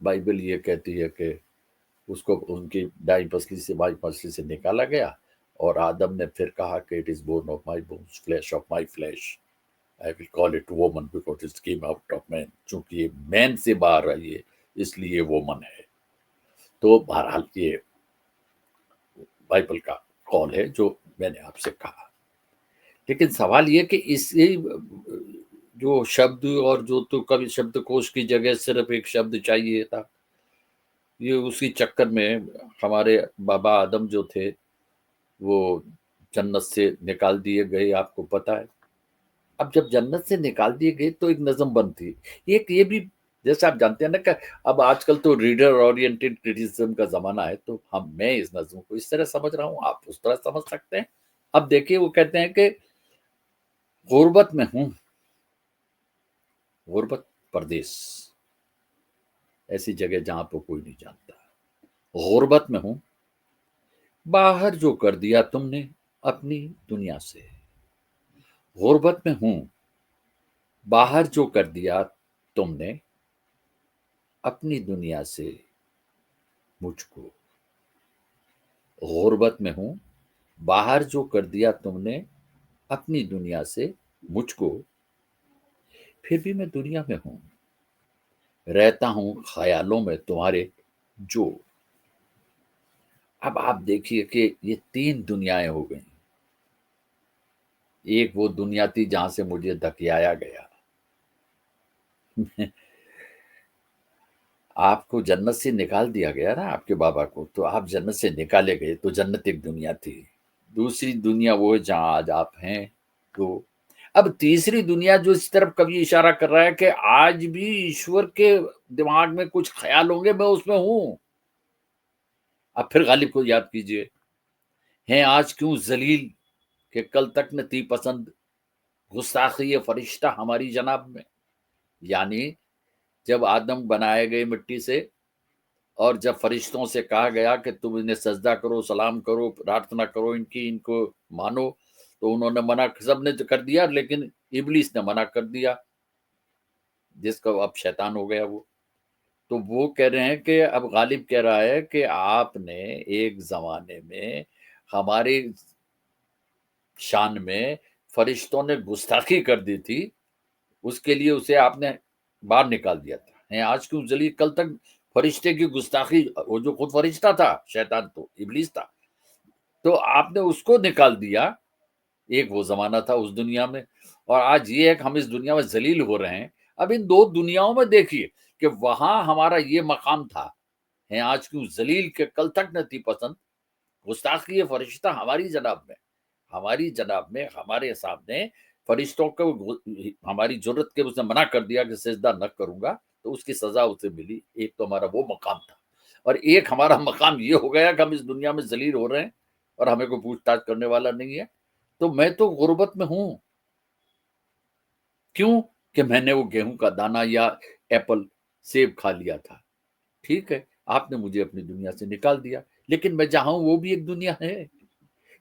बाइबल ये कहती है कि उसको उनकी दाई पसली से बाई पसली से निकाला गया, और आदम ने फिर कहा कि it is bone of my bones, flash of my flash, I will call it woman because it came out of man. चूंकि ये मैन से बाहर आई है, इसलिए वोमन है। तो बहरहाल ये बाइबल का कॉल है जो मैंने आपसे कहा। लेकिन सवाल ये कि इसे जो शब्द, और जो तो कभी शब्दकोश की जगह सिर्फ एक शब्द चाहिए था, ये उसी चक्कर में हमारे बाबा आदम जो थे वो जन्नत से निकाल दिए गए, आपको पता है। अब जब जन्नत से निकाल दिए गए तो एक नज़म बन थी। एक ये भी, जैसे आप जानते हैं ना कि अब आजकल तो रीडर ओरिएंटेड क्रिटिसिज्म का ज़माना है, तो मैं इस नज़म को इस तरह समझ रहा हूँ, आप उस तरह समझ सकते हैं। अब देखिए, वो कहते हैं कि गुर्बत में हूँ, गुर्बत परदेस, ऐसी जगह जहाँ पे कोई नहीं जानता। गुर्बत में हूँ, बाहर जो कर दिया तुमने अपनी दुनिया से। गुर्बत में हूँ, बाहर जो कर दिया तुमने अपनी दुनिया से मुझको। गुर्बत में हूँ, बाहर जो कर दिया तुमने अपनी दुनिया से मुझको, फिर भी मैं दुनिया में हूँ, रहता हूँ ख्यालों में तुम्हारे जो। अब आप देखिए कि ये 3 दुनियाएं हो गई। एक वो दुनिया थी जहां से मुझे धकियाया गया। आपको जन्नत से निकाल दिया गया ना, आपके बाबा को, तो आप जन्नत से निकाले गए, तो जन्नत एक दुनिया थी। दूसरी दुनिया वो है जहां आज आप हैं। तो अब तीसरी दुनिया जो इस तरफ कभी इशारा कर रहा है कि आज भी ईश्वर के दिमाग में कुछ ख्याल होंगे, मैं उसमें हूं। अब फिर गालिब को याद कीजिए, हैं आज क्यों जलील कि कल तक न थी पसंद, गुस्ताखी ये फरिश्ता हमारी जनाब में। यानी जब आदम बनाए गए मिट्टी से, और जब फरिश्तों से कहा गया कि तुम इन्हें सजदा करो, सलाम करो, प्रार्थना करो इनकी, इनको मानो, तो उन्होंने मना, सबने तो कर दिया, लेकिन इबलीस ने मना कर दिया, जिसका अब शैतान हो गया वो। तो वो कह रहे हैं कि अब गालिब कह रहा है कि आपने एक जमाने में हमारे शान में फरिश्तों ने गुस्ताखी कर दी थी, उसके लिए उसे आपने बाहर निकाल दिया था। हैं आज क्यों जलील, कल तक फरिश्ते की गुस्ताखी, वो जो खुद फरिश्ता था, शैतान तो इबलीस था, तो आपने उसको निकाल दिया। एक वो जमाना था उस दुनिया में, और आज ये है कि हम इस दुनिया में जलील हो रहे हैं। अब इन 2 दुनियाओं में देखिए कि वहां हमारा ये मकाम था, हैं आज क्यों जलील के कल तक न थी पसंद, गुस्ताखी फरिश्ता हमारी जनाब में, हमारी जनाब में, हमारे सामने फरिश्तों को हमारी जरूरत के उसने मना कर दिया कि सजदा न करूंगा, तो उसकी सजा उसे मिली। एक तो हमारा वो मकाम था, और एक हमारा मकाम ये हो गया कि हम इस दुनिया में जलील हो रहे हैं और हमें कोई पूछताछ करने वाला नहीं है। तो मैं तो गुर्बत में हूं। क्यों? कि मैंने वो गेहूं का दाना या एप्पल, सेब खा लिया था। ठीक है, आपने मुझे अपनी दुनिया से निकाल दिया, लेकिन मैं जहां हूं वो भी एक दुनिया है।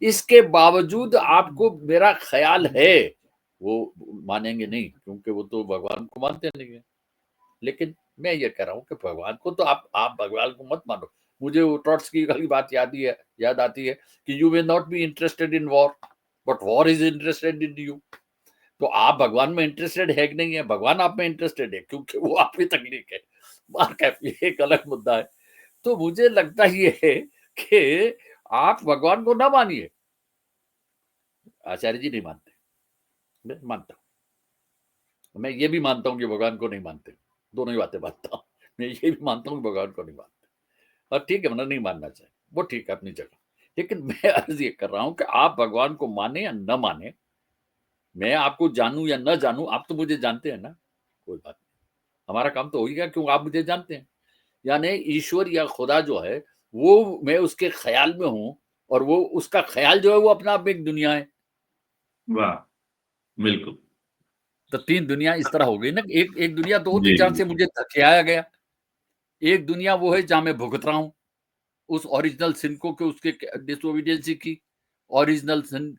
इसके बावजूद आपको मेरा ख्याल है, वो मानेंगे नहीं, क्योंकि वो तो भगवान को मानते नहीं है। लेकिन मैं ये कह रहा हूं कि भगवान को तो आप भगवान को मत मानो। मुझे वो ट्रॉट्स्की की बात याद आती है कि you may not be interested in war, but war is interested in you. तो आप भगवान में इंटरेस्टेड है कि नहीं है? भगवान आप में इंटरेस्टेड है, क्योंकि वो आप ही तकलीफ है। बात है, ये एक अलग मुद्दा है। तो मुझे लगता ये है कि आप भगवान को ना मानिए। आचार्य जी नहीं मानते, मैं मानता हूँ। मैं ये भी मानता हूँ कि भगवान को नहीं मानते, दोनों ही बातें मानता हूँ। मैं ये भी मानता हूँ कि भगवान को नहीं मानते, और ठीक है, मतलब नहीं मानना चाहिए, वो ठीक है अपनी जगह। लेकिन मैं अर्ज ये कर रहा हूँ कि आप भगवान को माने या न माने, मैं आपको जानूं या न जानूं, आप तो मुझे जानते हैं ना, कोई बात नहीं, हमारा काम तो हो ही गया, क्यों आप मुझे जानते हैं। यानी ईश्वर या खुदा जो है, वो मैं उसके ख्याल में हूं, और वो उसका ख्याल जो है वो अपना आप में एक दुनिया है। वाह, बिल्कुल। तो तीन दुनिया इस तरह हो गई ना, एक एक दुनिया तो होती जी, जहां जी। से मुझे धकेलाया गया, एक दुनिया वो है जहां मैं भुगत रहा हूं उस ओरिजिनल सिन को, कि उसके डिसोबीडियंस की। ओरिजिनल सिन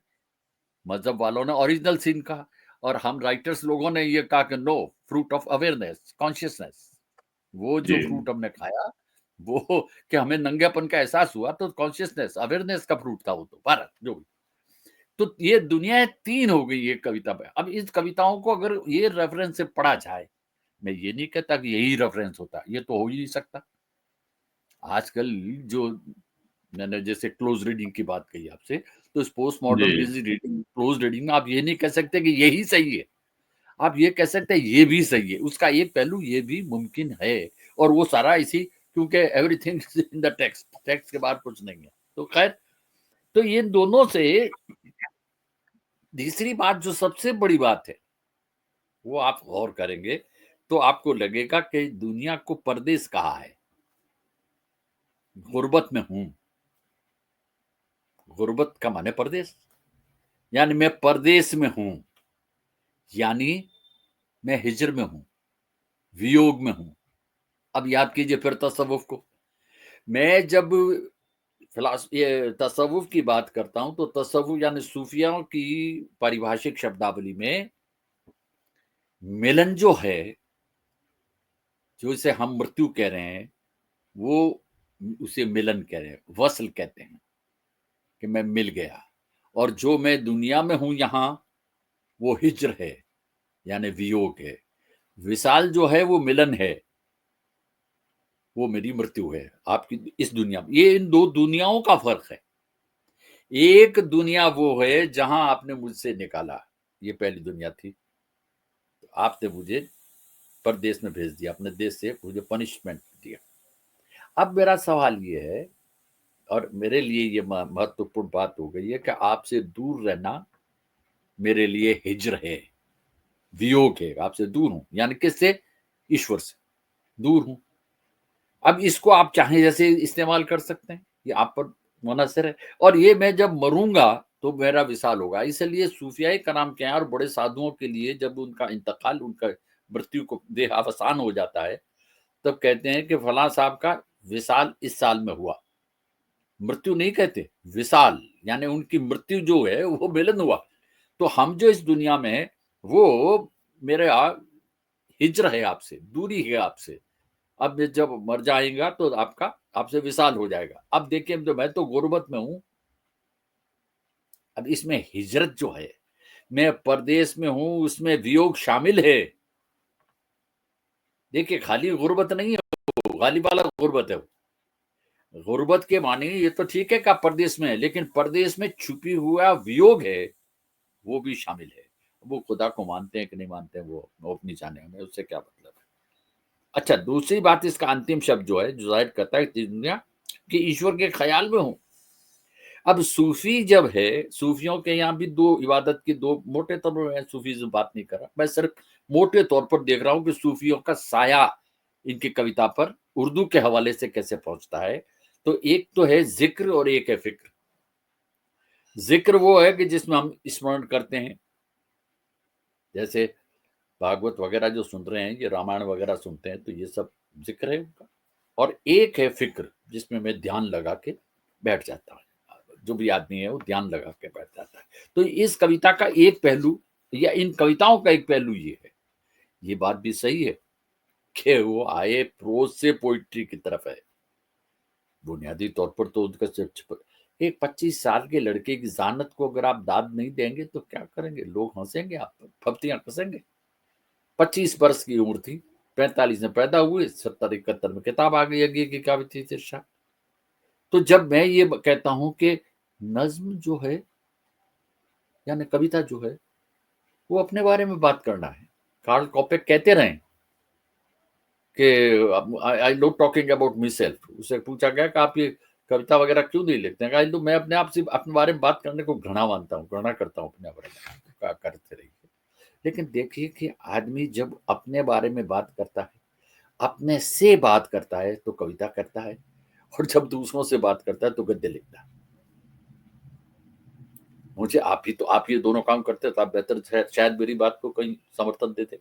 मजहब वालों ने ओरिजिनल सिन कहा, और हम राइटर्स लोगों ने ये कहा कि no, fruit of awareness, consciousness. वो जी। जो फ्रूट हमने खाया, वो कि हमें नंगेपन का एहसास हुआ, तो कॉन्शियसनेस अवेयरनेस का फ्रूट था वो, तो भारत जो भी। तो ये दुनिया तीन हो गई एक कविता पे। अब इस कविताओं को अगर ये रेफरेंस से पढ़ा जाए, मैं ये नहीं कहता कि यही रेफरेंस होता है, ये तो हो ही नहीं सकता। आजकल जो मैंने जैसे क्लोज रीडिंग की बात कही आपसे, तो इस पोस्ट मॉडर्न जी। रीडिंग, क्लोज रीडिंग में आप ये नहीं कह सकते कि यही सही है, आप ये कह सकते हैं ये भी सही है, उसका एक पहलू ये भी मुमकिन है, और वो सारा इसी, क्योंकि everything in the text, text के बाद कुछ नहीं है। तो खैर, तो ये दोनों से तीसरी बात जो सबसे बड़ी बात है, वो आप गौर करेंगे तो आपको लगेगा कि दुनिया को परदेश कहा है, गुर्बत में हूं। गुर्बत का माने परदेश, यानी मैं परदेश में हूं, यानी मैं हिजर में हूं, वियोग में हूं। अब याद कीजिए फिर तसव्वुफ को। मैं जब ये तसव्वुफ की बात करता हूं, तो तसव्वुफ यानी सूफियाओं की पारिभाषिक शब्दावली में मिलन जो है, जो इसे हम मृत्यु कह रहे हैं, वो उसे मिलन कह रहे हैं, वसल कहते हैं, कि मैं मिल गया। और जो मैं दुनिया में हूं यहां, वो हिज्र है, यानी वियोग है। विशाल जो है वो मिलन है, वो मेरी मृत्यु है आपकी इस दुनिया में। ये इन दो दुनियाओं का फर्क है। एक दुनिया वो है जहां आपने मुझसे निकाला, ये पहली दुनिया थी, तो आपने मुझे परदेश में भेज दिया, अपने देश से मुझे पनिशमेंट दिया। अब मेरा सवाल ये है, और मेरे लिए ये महत्वपूर्ण बात हो गई है, कि आपसे दूर रहना मेरे लिए हिज्र है, वियोग है, आपसे दूर हूं, यानी किससे? ईश्वर से दूर हूं। अब इसको आप चाहे जैसे इस्तेमाल कर सकते हैं, ये आप पर मुनहसर है। और ये मैं जब मरूंगा तो मेरा विशाल होगा। इसलिए सूफियाई कलाम के यहाँ और बड़े साधुओं के लिए जब उनका इंतकाल, उनका मृत्यु को देह अवसान हो जाता है, तब कहते हैं कि फलां साहब का विशाल इस साल में हुआ। मृत्यु नहीं कहते, विशाल, यानी उनकी मृत्यु जो है वो मिलन हुआ। तो हम जो इस दुनिया में है, वो मेरे हिज्र है आपसे, दूरी है आपसे। अब जब मर जाएगा तो आपका आपसे विशाल हो जाएगा। अब देखिए, तो मैं तो गुर्बत में हूं। अब इसमें हिजरत जो है, मैं परदेश में हूं, उसमें वियोग शामिल है। देखिए, खाली गुर्बत नहीं है, वो गालिब वाला गुर्बत है। गुर्बत के माने ये तो ठीक है कि आप परदेश में है, लेकिन परदेश में छुपी हुआ वियोग है, वो भी शामिल है। वो खुदा को मानते हैं कि नहीं मानते हैं, वो अपनी जाने, हमें उससे क्या मतलब है। अच्छा, दूसरी बात, इसका अंतिम शब्द जो है, जो जाहिर करता है कि दुनिया कि ईश्वर के ख्याल में हूं। अब सूफी जब है, सूफियों के यहाँ भी दो इबादत के दो मोटे तौर पर, मैं सूफीज्म बात नहीं कर रहा, मैं सिर्फ मोटे तौर पर देख रहा हूं कि सूफियों का साया इनकी कविता पर उर्दू के हवाले से कैसे पहुंचता है। तो एक तो है जिक्र और एक है फिक्र। जिक्र वो है कि जिसमें हम स्मरण करते हैं, जैसे भागवत वगैरह जो सुन रहे हैं, ये रामायण वगैरह सुनते हैं, तो ये सब जिक्र है उनका। और एक है फिक्र, जिसमें मैं ध्यान लगा के बैठ जाता हूँ। जो भी आदमी है वो ध्यान लगा के बैठ जाता है। तो इस कविता का एक पहलू, या इन कविताओं का एक पहलू ये है, ये बात भी सही है कि वो आए प्रोज से पोइट्री की तरफ है। बुनियादी तौर पर तो उनका एक 25 साल के लड़के की जहानत को अगर आप दाद नहीं देंगे तो क्या करेंगे? लोग हंसेंगे आप पर, फप्तियां कसेंगे। 25 वर्ष की उम्र थी, 45 में पैदा हुए, 70-71 में किताब आ गई यज्ञ की काव्य शीर्षक। तो जब मैं ये कहता हूं कि नज्म जो है यानी कविता जो है वो अपने बारे में बात करना है। कार्ल कॉपेक कहते रहे कि I love talking about me self. उसे पूछा गया कि आप ये कविता वगैरह क्यों नहीं लिखते हैं? कहा मैं अपने आप से अपने बारे में बात करने को घृणा मानता हूँ, घृणा करता हूँ अपने बारे में। करते रहिए। लेकिन देखिए कि आदमी जब अपने बारे में बात करता है, अपने से बात करता है तो कविता करता है, और जब दूसरों से बात करता है तो गद्य लिखता है। मुझे आप ये दोनों काम करते तो आप बेहतर शायद मेरी बात को कहीं समर्थन देते।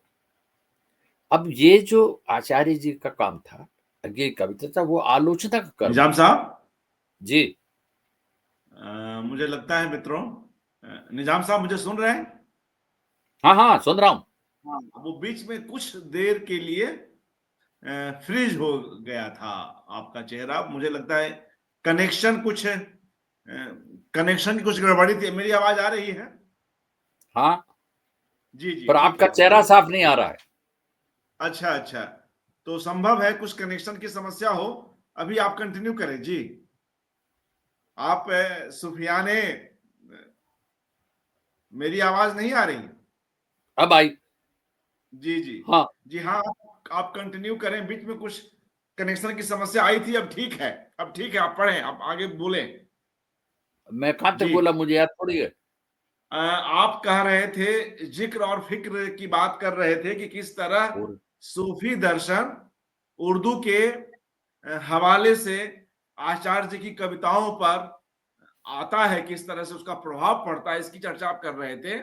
अब ये जो आचार्य जी का काम था, ये कविता था, वो आलोचना का कर्म। निजाम साहब जी मुझे लगता है मित्रों, निजाम साहब मुझे सुन रहे हैं? हाँ हाँ सुन रहा हूँ। हाँ, वो बीच में कुछ देर के लिए फ्रीज हो गया था आपका चेहरा। मुझे लगता है कनेक्शन कुछ कनेक्शन की कुछ गड़बड़ी थी। मेरी आवाज आ रही है? हाँ जी जी पर ठीक आपका है। चेहरा साफ नहीं आ रहा है। अच्छा अच्छा, तो संभव है कुछ कनेक्शन की समस्या हो। अभी आप कंटिन्यू करें जी। आप सुफियाने, मेरी आवाज नहीं आ रही? अब आई। जी जी। हाँ जी हाँ, आप कंटिन्यू करें। बीच में कुछ कनेक्शन की समस्या आई थी, अब ठीक है। अब ठीक है, आप पढ़ें, आप आगे बोलें। मैं कहां तक जी बोला, मुझे याद थोड़ी है। आप कह रहे थे, जिक्र और फिक्र की बात कर रहे थे कि किस तरह और सूफी दर्शन उर्दू के हवाले से आचार्य जी की कविताओं पर आता है, किस तरह से उसका प्रभाव पड़ता है, इसकी चर्चा आप कर रहे थे।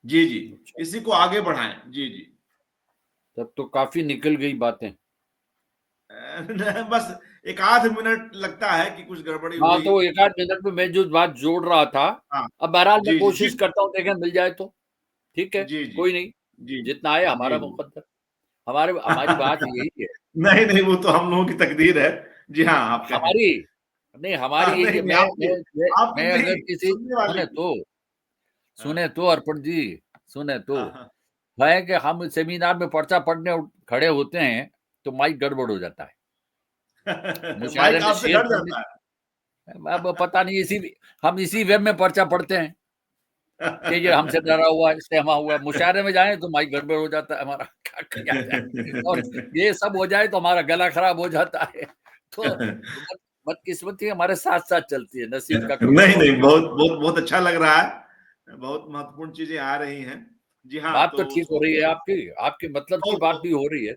जी जी, अच्छा, इसी को आगे बढ़ाएं। जी जी। तब तो काफी निकल गई बातें। बस एक आध मिनट लगता है कि कुछ गड़बड़ी हाँ हुई। तो एक आध मिनट में मैं जो बात जोड़ रहा था, हाँ अब बहरहाल मैं जी जी कोशिश ठीक। करता हूँ, देखें मिल जाए तो ठीक है, जी जी कोई नहीं। जी जितना आए जी हमारा जी। मुकद्दर। हमारी बात यही है। नहीं नहीं, वो तो हम लोगों की तकदीर है। जी हाँ, आप कहें। हमारी नहीं, हमारी यही नहीं है। नहीं, आपकी आपकी मैं अगर नहीं, किसी सुनने वाले सुने की। तो हाँ अर्पण जी, सुने तो हाँ हाँ। है कि हम सेमिनार में पर्चा पढ़ने खड़े होते हैं तो माइक गड़बड़ हो जाता है। मुशायरे माइक में आपसे शेर डर पढ़ने, जाता अब पता नहीं हम इसी वेब में पर्चा पढ़ते हैं कि ये हमसे है। डरा हुआ है, सहमा हुआ है। मुशायरे में जाए तो माइक गड़बड़ हो जाता है हमारा, क्या किया जाए। और ये सब हो जाए तो हमारा गला खराब हो जाता है। तो बदकिस्मती हमारे साथ साथ चलती है, नसीब का कभी नहीं और। नहीं, बहुत बहुत बहुत अच्छा लग रहा है। बहुत महत्वपूर्ण चीजें आ रही हैं। जी हाँ, बात तो तो ठीक हो रही है आपकी, आपके मतलब की बहुत बात बहुत भी हो रही है।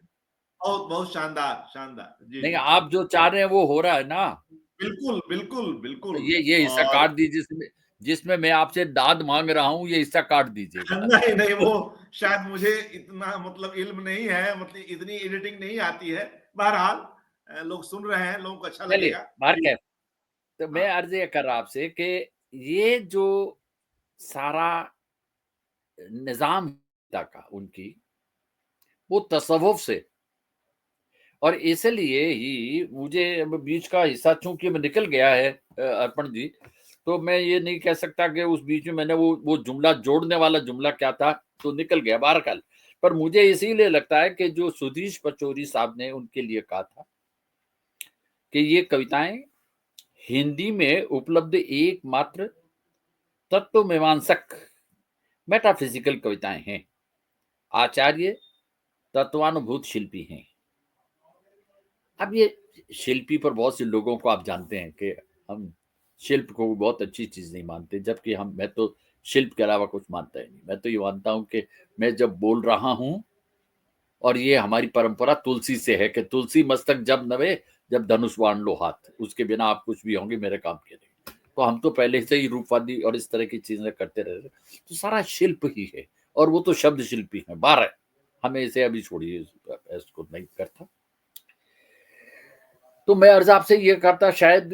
बहुत बहुत शानदार शानदार। जी नहीं, जी। आप जो चाह रहे हैं वो हो रहा है ना। बिल्कुल बिल्कुल तो बिल्कुल। ये हिस्सा और काट दीजिए, जिसमें जिसमें मैं आपसे दाद मांग रहा हूँ, ये हिस्सा काट दीजिएगा। नहीं नहीं, वो शायद मुझे इतना मतलब इल्म नहीं है, मतलब इतनी एडिटिंग नहीं आती है। बहरहाल लोग सुन रहे हैं, लोगों को अच्छा चलिए, लगेगा बाहर जी। कैफ। तो मैं हाँ अर्ज ये कर रहा आपसे कि ये जो सारा निजाम का उनकी, वो तसव्वुफ से, और इसलिए ही मुझे अब बीच का हिस्सा चूंकि निकल गया है अर्पण जी, तो मैं ये नहीं कह सकता कि उस बीच में मैंने वो जुमला, जोड़ने वाला जुमला क्या था, तो निकल गया बहरहाल। पर मुझे इसीलिए लगता है कि जो सुधीश पचौरी साहब ने उनके लिए कहा था कि ये कविताएं हिंदी में उपलब्ध एकमात्र तत्व मीमांसक मेटाफिजिकल कविताएं हैं। आचार्य तत्वानुभूत शिल्पी हैं। अब ये शिल्पी पर बहुत से लोगों को आप जानते हैं कि हम शिल्प को बहुत अच्छी चीज नहीं मानते, जबकि मैं तो शिल्प के अलावा कुछ मानता ही नहीं। मैं तो ये मानता हूं कि मैं जब बोल रहा हूं, और ये हमारी परंपरा तुलसी से है कि तुलसी मस्तक जब नवे, जब धनुष बाण लो हाथ, उसके बिना आप कुछ भी होंगे मेरे काम के नहीं। तो हम तो पहले से ही रूपवादी और इस तरह की चीजें करते रहे, तो सारा शिल्प ही है, और वो तो शब्द शिल्पी है 12। हमें इसे अभी छोड़िए, इसको नहीं करता। तो मैं अर्ज आपसे ये करता, शायद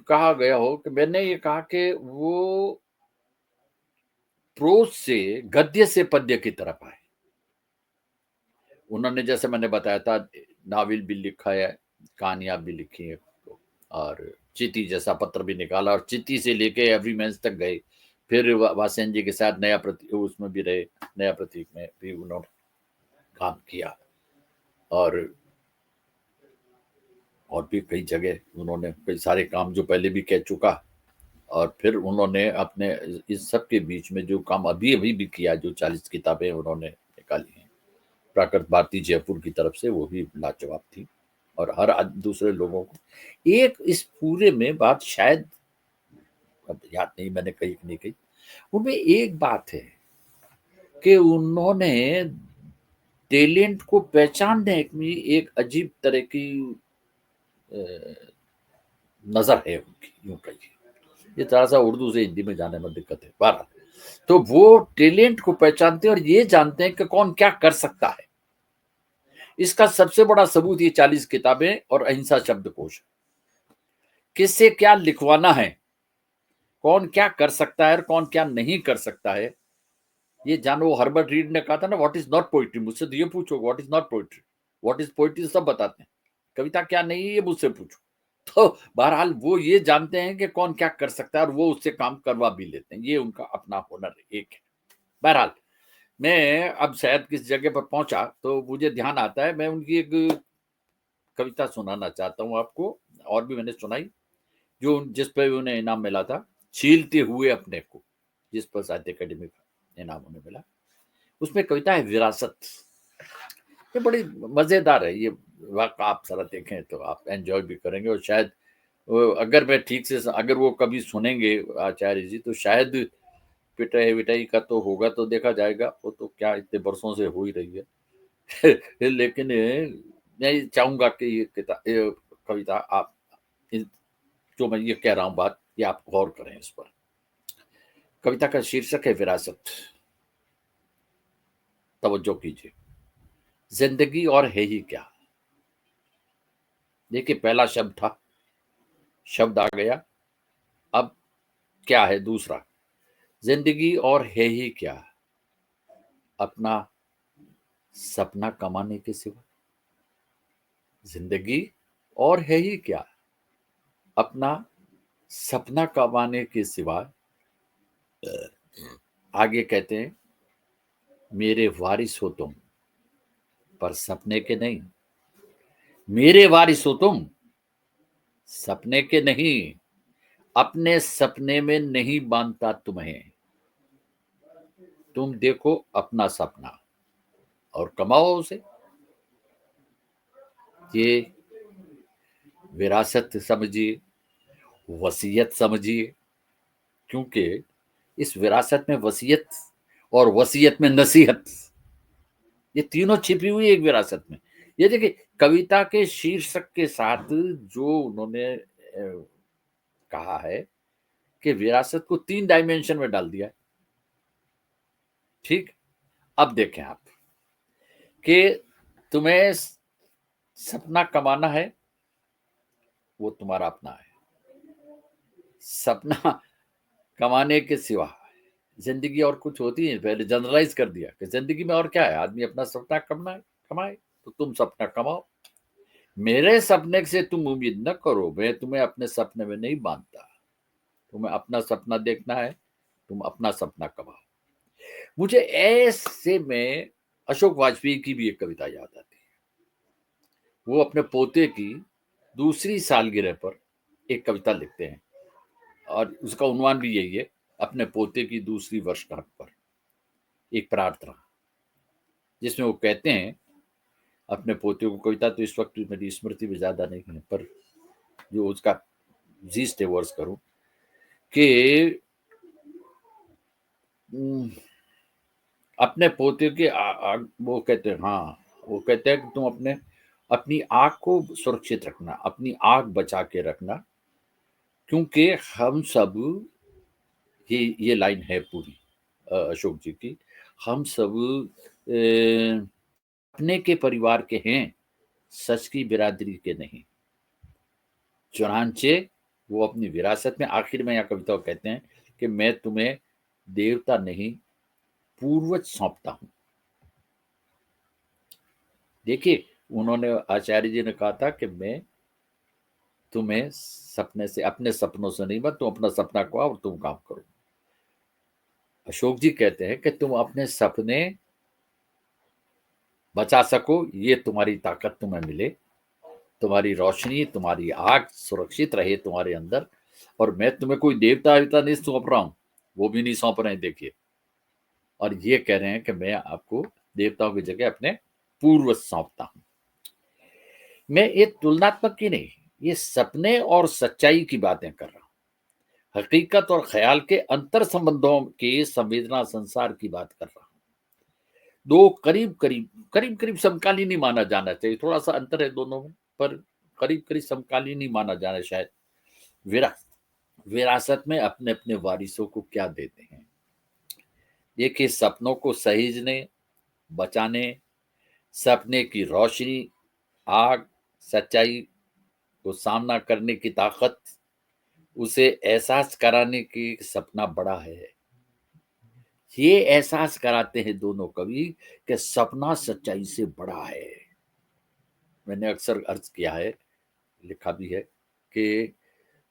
कहा गया हो कि मैंने ये कहा कि वो प्रोज से गद्य से पद्य की तरफ आए। उन्होंने, जैसे मैंने बताया था, नावल भी लिखा है, कहानियां भी लिखी है, और चिट्ठी जैसा पत्र भी निकाला, और चिट्ठी से लेके एवरीमैन तक गए। फिर वासेन जी के साथ नया प्रतीक उसमें भी रहे, नया प्रतीक में भी उन्होंने काम किया, और भी कई जगह उन्होंने कई सारे काम जो पहले भी कह चुका, और फिर उन्होंने अपने इस सब के बीच में जो काम अभी अभी भी किया, जो 40 किताबें उन्होंने निकाली हैं प्राकृत भारती जयपुर की तरफ से, वो भी लाजवाब थी। और हर दूसरे लोगों को एक इस पूरे में बात शायद अब याद नहीं मैंने कही कि नहीं कही, उनमें एक बात है कि उन्होंने टैलेंट को पहचानने में एक अजीब तरह की नजर है उनकी, यूं कहिए। ये थोड़ा सा उर्दू से हिंदी में जाने में दिक्कत है। बहरहाल, तो वो टैलेंट को पहचानते हैं और ये जानते हैं कि कौन क्या कर सकता है। इसका सबसे बड़ा सबूत ये 40 किताबें और अहिंसा शब्दकोश। किससे क्या लिखवाना है, कौन क्या कर सकता है और कौन क्या नहीं कर सकता है, ये जानो। वो हर्बर्ट रीड ने कहा था ना, व्हाट इज नॉट पोइट्री। मुझसे तो ये पूछो what is not poetry, what is poetry सब बताते हैं, कविता क्या नहीं है ये मुझसे पूछो। तो बहरहाल वो ये जानते हैं कि कौन क्या कर सकता है और वो उससे काम करवा भी लेते हैं। ये उनका अपना हुनर एक है। बहरहाल, मैं अब शायद किस जगह पर पहुंचा तो मुझे ध्यान आता है, मैं उनकी एक कविता सुनाना चाहता हूं आपको, और भी मैंने सुनाई, जो जिस पर उन्हें इनाम मिला था, छीलते हुए अपने को, जिस पर साहित्य अकेडमी का इनाम उन्हें मिला। उसमें कविता है विरासत। ये बड़ी मजेदार है, ये वाक़ आप जरा देखें तो आप एंजॉय भी करेंगे, और शायद अगर मैं ठीक से अगर वो कभी सुनेंगे आचार्य जी, तो शायद पिटाई विटाई का तो होगा, तो देखा जाएगा, वो तो क्या इतने वर्षों से हो ही रही है। लेकिन मैं चाहूंगा कि ये कविता आप जो मैं ये कह रहा हूं बात, ये आप गौर करें इस पर। कविता का शीर्षक है विरासत। तवज्जो कीजिए। जिंदगी और है ही क्या। देखिए, पहला शब्द था, शब्द आ गया, अब क्या है दूसरा। जिंदगी और है ही क्या, अपना सपना कमाने के सिवा। जिंदगी और है ही क्या, अपना सपना कमाने के सिवा। आगे कहते हैं, मेरे वारिस हो तुम पर सपने के नहीं। मेरे वारिस हो तुम सपने के नहीं, अपने सपने में नहीं बांधता तुम्हें। तुम देखो अपना सपना और कमाओ उसे। ये विरासत समझिए, वसीयत समझिए, क्योंकि इस विरासत में वसीयत और वसीयत में नसीहत, ये तीनों छिपी हुई एक विरासत में। ये देखिए, कविता के शीर्षक के साथ जो उन्होंने कहा है कि विरासत को 3 डायमेंशन में डाल दिया है। ठीक, अब देखें आप कि तुम्हें सपना कमाना है, वो तुम्हारा अपना है। सपना कमाने के सिवा जिंदगी और कुछ होती है। पहले जनरलाइज कर दिया कि जिंदगी में और क्या है, आदमी अपना सपना कमाए, तो तुम सपना कमाओ। मेरे सपने से तुम उम्मीद न करो, मैं तुम्हें अपने सपने में नहीं बांधता। तुम्हें अपना सपना देखना है, तुम अपना सपना कमाओ। मुझे ऐसे में अशोक वाजपेयी की भी एक कविता याद आती है। वो अपने पोते की दूसरी सालगिरह पर एक कविता लिखते हैं, और उसका उन्वान भी यही है, अपने पोते की दूसरी वर्षगांठ पर एक प्रार्थना, जिसमें वो कहते हैं अपने पोते को। कविता तो इस वक्त मेरी स्मृति में ज्यादा नहीं है, पर जो उसका जीस्ट है वो अर्ज करूं कि अपने पोते के वो कहते हैं, हाँ, वो कहते हैं कि तुम अपनी आग को सुरक्षित रखना, अपनी आग बचा के रखना, क्योंकि हम सब, ये लाइन है पूरी अशोक जी की, हम सब अपने के परिवार के हैं, सच की बिरादरी के नहीं। चुनांचे वो अपनी विरासत में आखिर में यह कविता कहते हैं कि मैं तुम्हें देवता नहीं पूर्वज सौंपता हूं। देखिए, उन्होंने आचार्य जी ने कहा था कि मैं तुम्हें सपने से, अपने सपनों से नहीं, बस तुम अपना सपना को और तुम काम करो। अशोक जी कहते हैं कि तुम अपने सपने बचा सको, ये तुम्हारी ताकत तुम्हें मिले, तुम्हारी रोशनी, तुम्हारी आग सुरक्षित रहे तुम्हारे अंदर। और मैं तुम्हें कोई देवता वेवता नहीं सौंप रहा हूं, वो भी नहीं सौंप रहे हैं, देखिए। और ये कह रहे हैं कि मैं आपको देवताओं की जगह अपने पूर्वज सौंपता हूं। मैं ये तुलनात्मक की नहीं, ये सपने और सच्चाई की बातें कर रहा हूं, हकीकत और ख्याल के अंतर संबंधों के संवेदना संसार की बात कर रहा हूं। दो करीब करीब समकालीन ही माना जाना चाहिए, थोड़ा सा अंतर है दोनों में, पर करीब करीब समकालीन ही माना जाना शायद। विरासत में अपने अपने वारिसों को क्या देते हैं? देखिए, सपनों को सहेजने, बचाने, सपने की रोशनी, आग, सच्चाई को सामना करने की ताकत, उसे एहसास कराने की सपना बड़ा है। ये एहसास कराते हैं दोनों कवि कि सपना सच्चाई से बड़ा है। मैंने अक्सर अर्ज किया है, लिखा भी है कि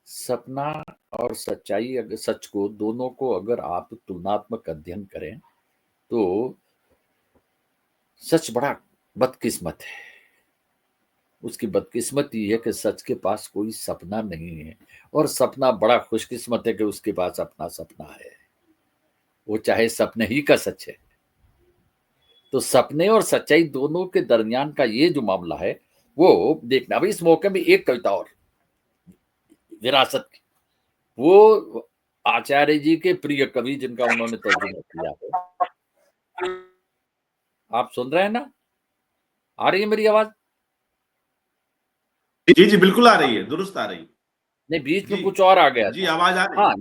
सपना और सच्चाई, अगर सच को दोनों को अगर आप तुलनात्मक अध्ययन करें तो सच बड़ा बदकिस्मत है। उसकी बदकिस्मती है कि सच के पास कोई सपना नहीं है, और सपना बड़ा खुशकिस्मत है कि उसके पास अपना सपना है, वो चाहे सपने ही का सच है। तो सपने और सच्चाई दोनों के दरमियान का ये जो मामला है वो देखना। अभी इस मौके में एक कविता और, विरासत की, वो आचार्य जी के प्रिय कवि जिनका उन्होंने तर्जुमा किया है। आप सुन रहे हैं ना? आ रही है मेरी आवाज? जी जी बिल्कुल आ रही है, दुरुस्त आ रही है। नहीं, बीच में जी कुछ और आ गया जी था। आवाज आ रही हाँ, है।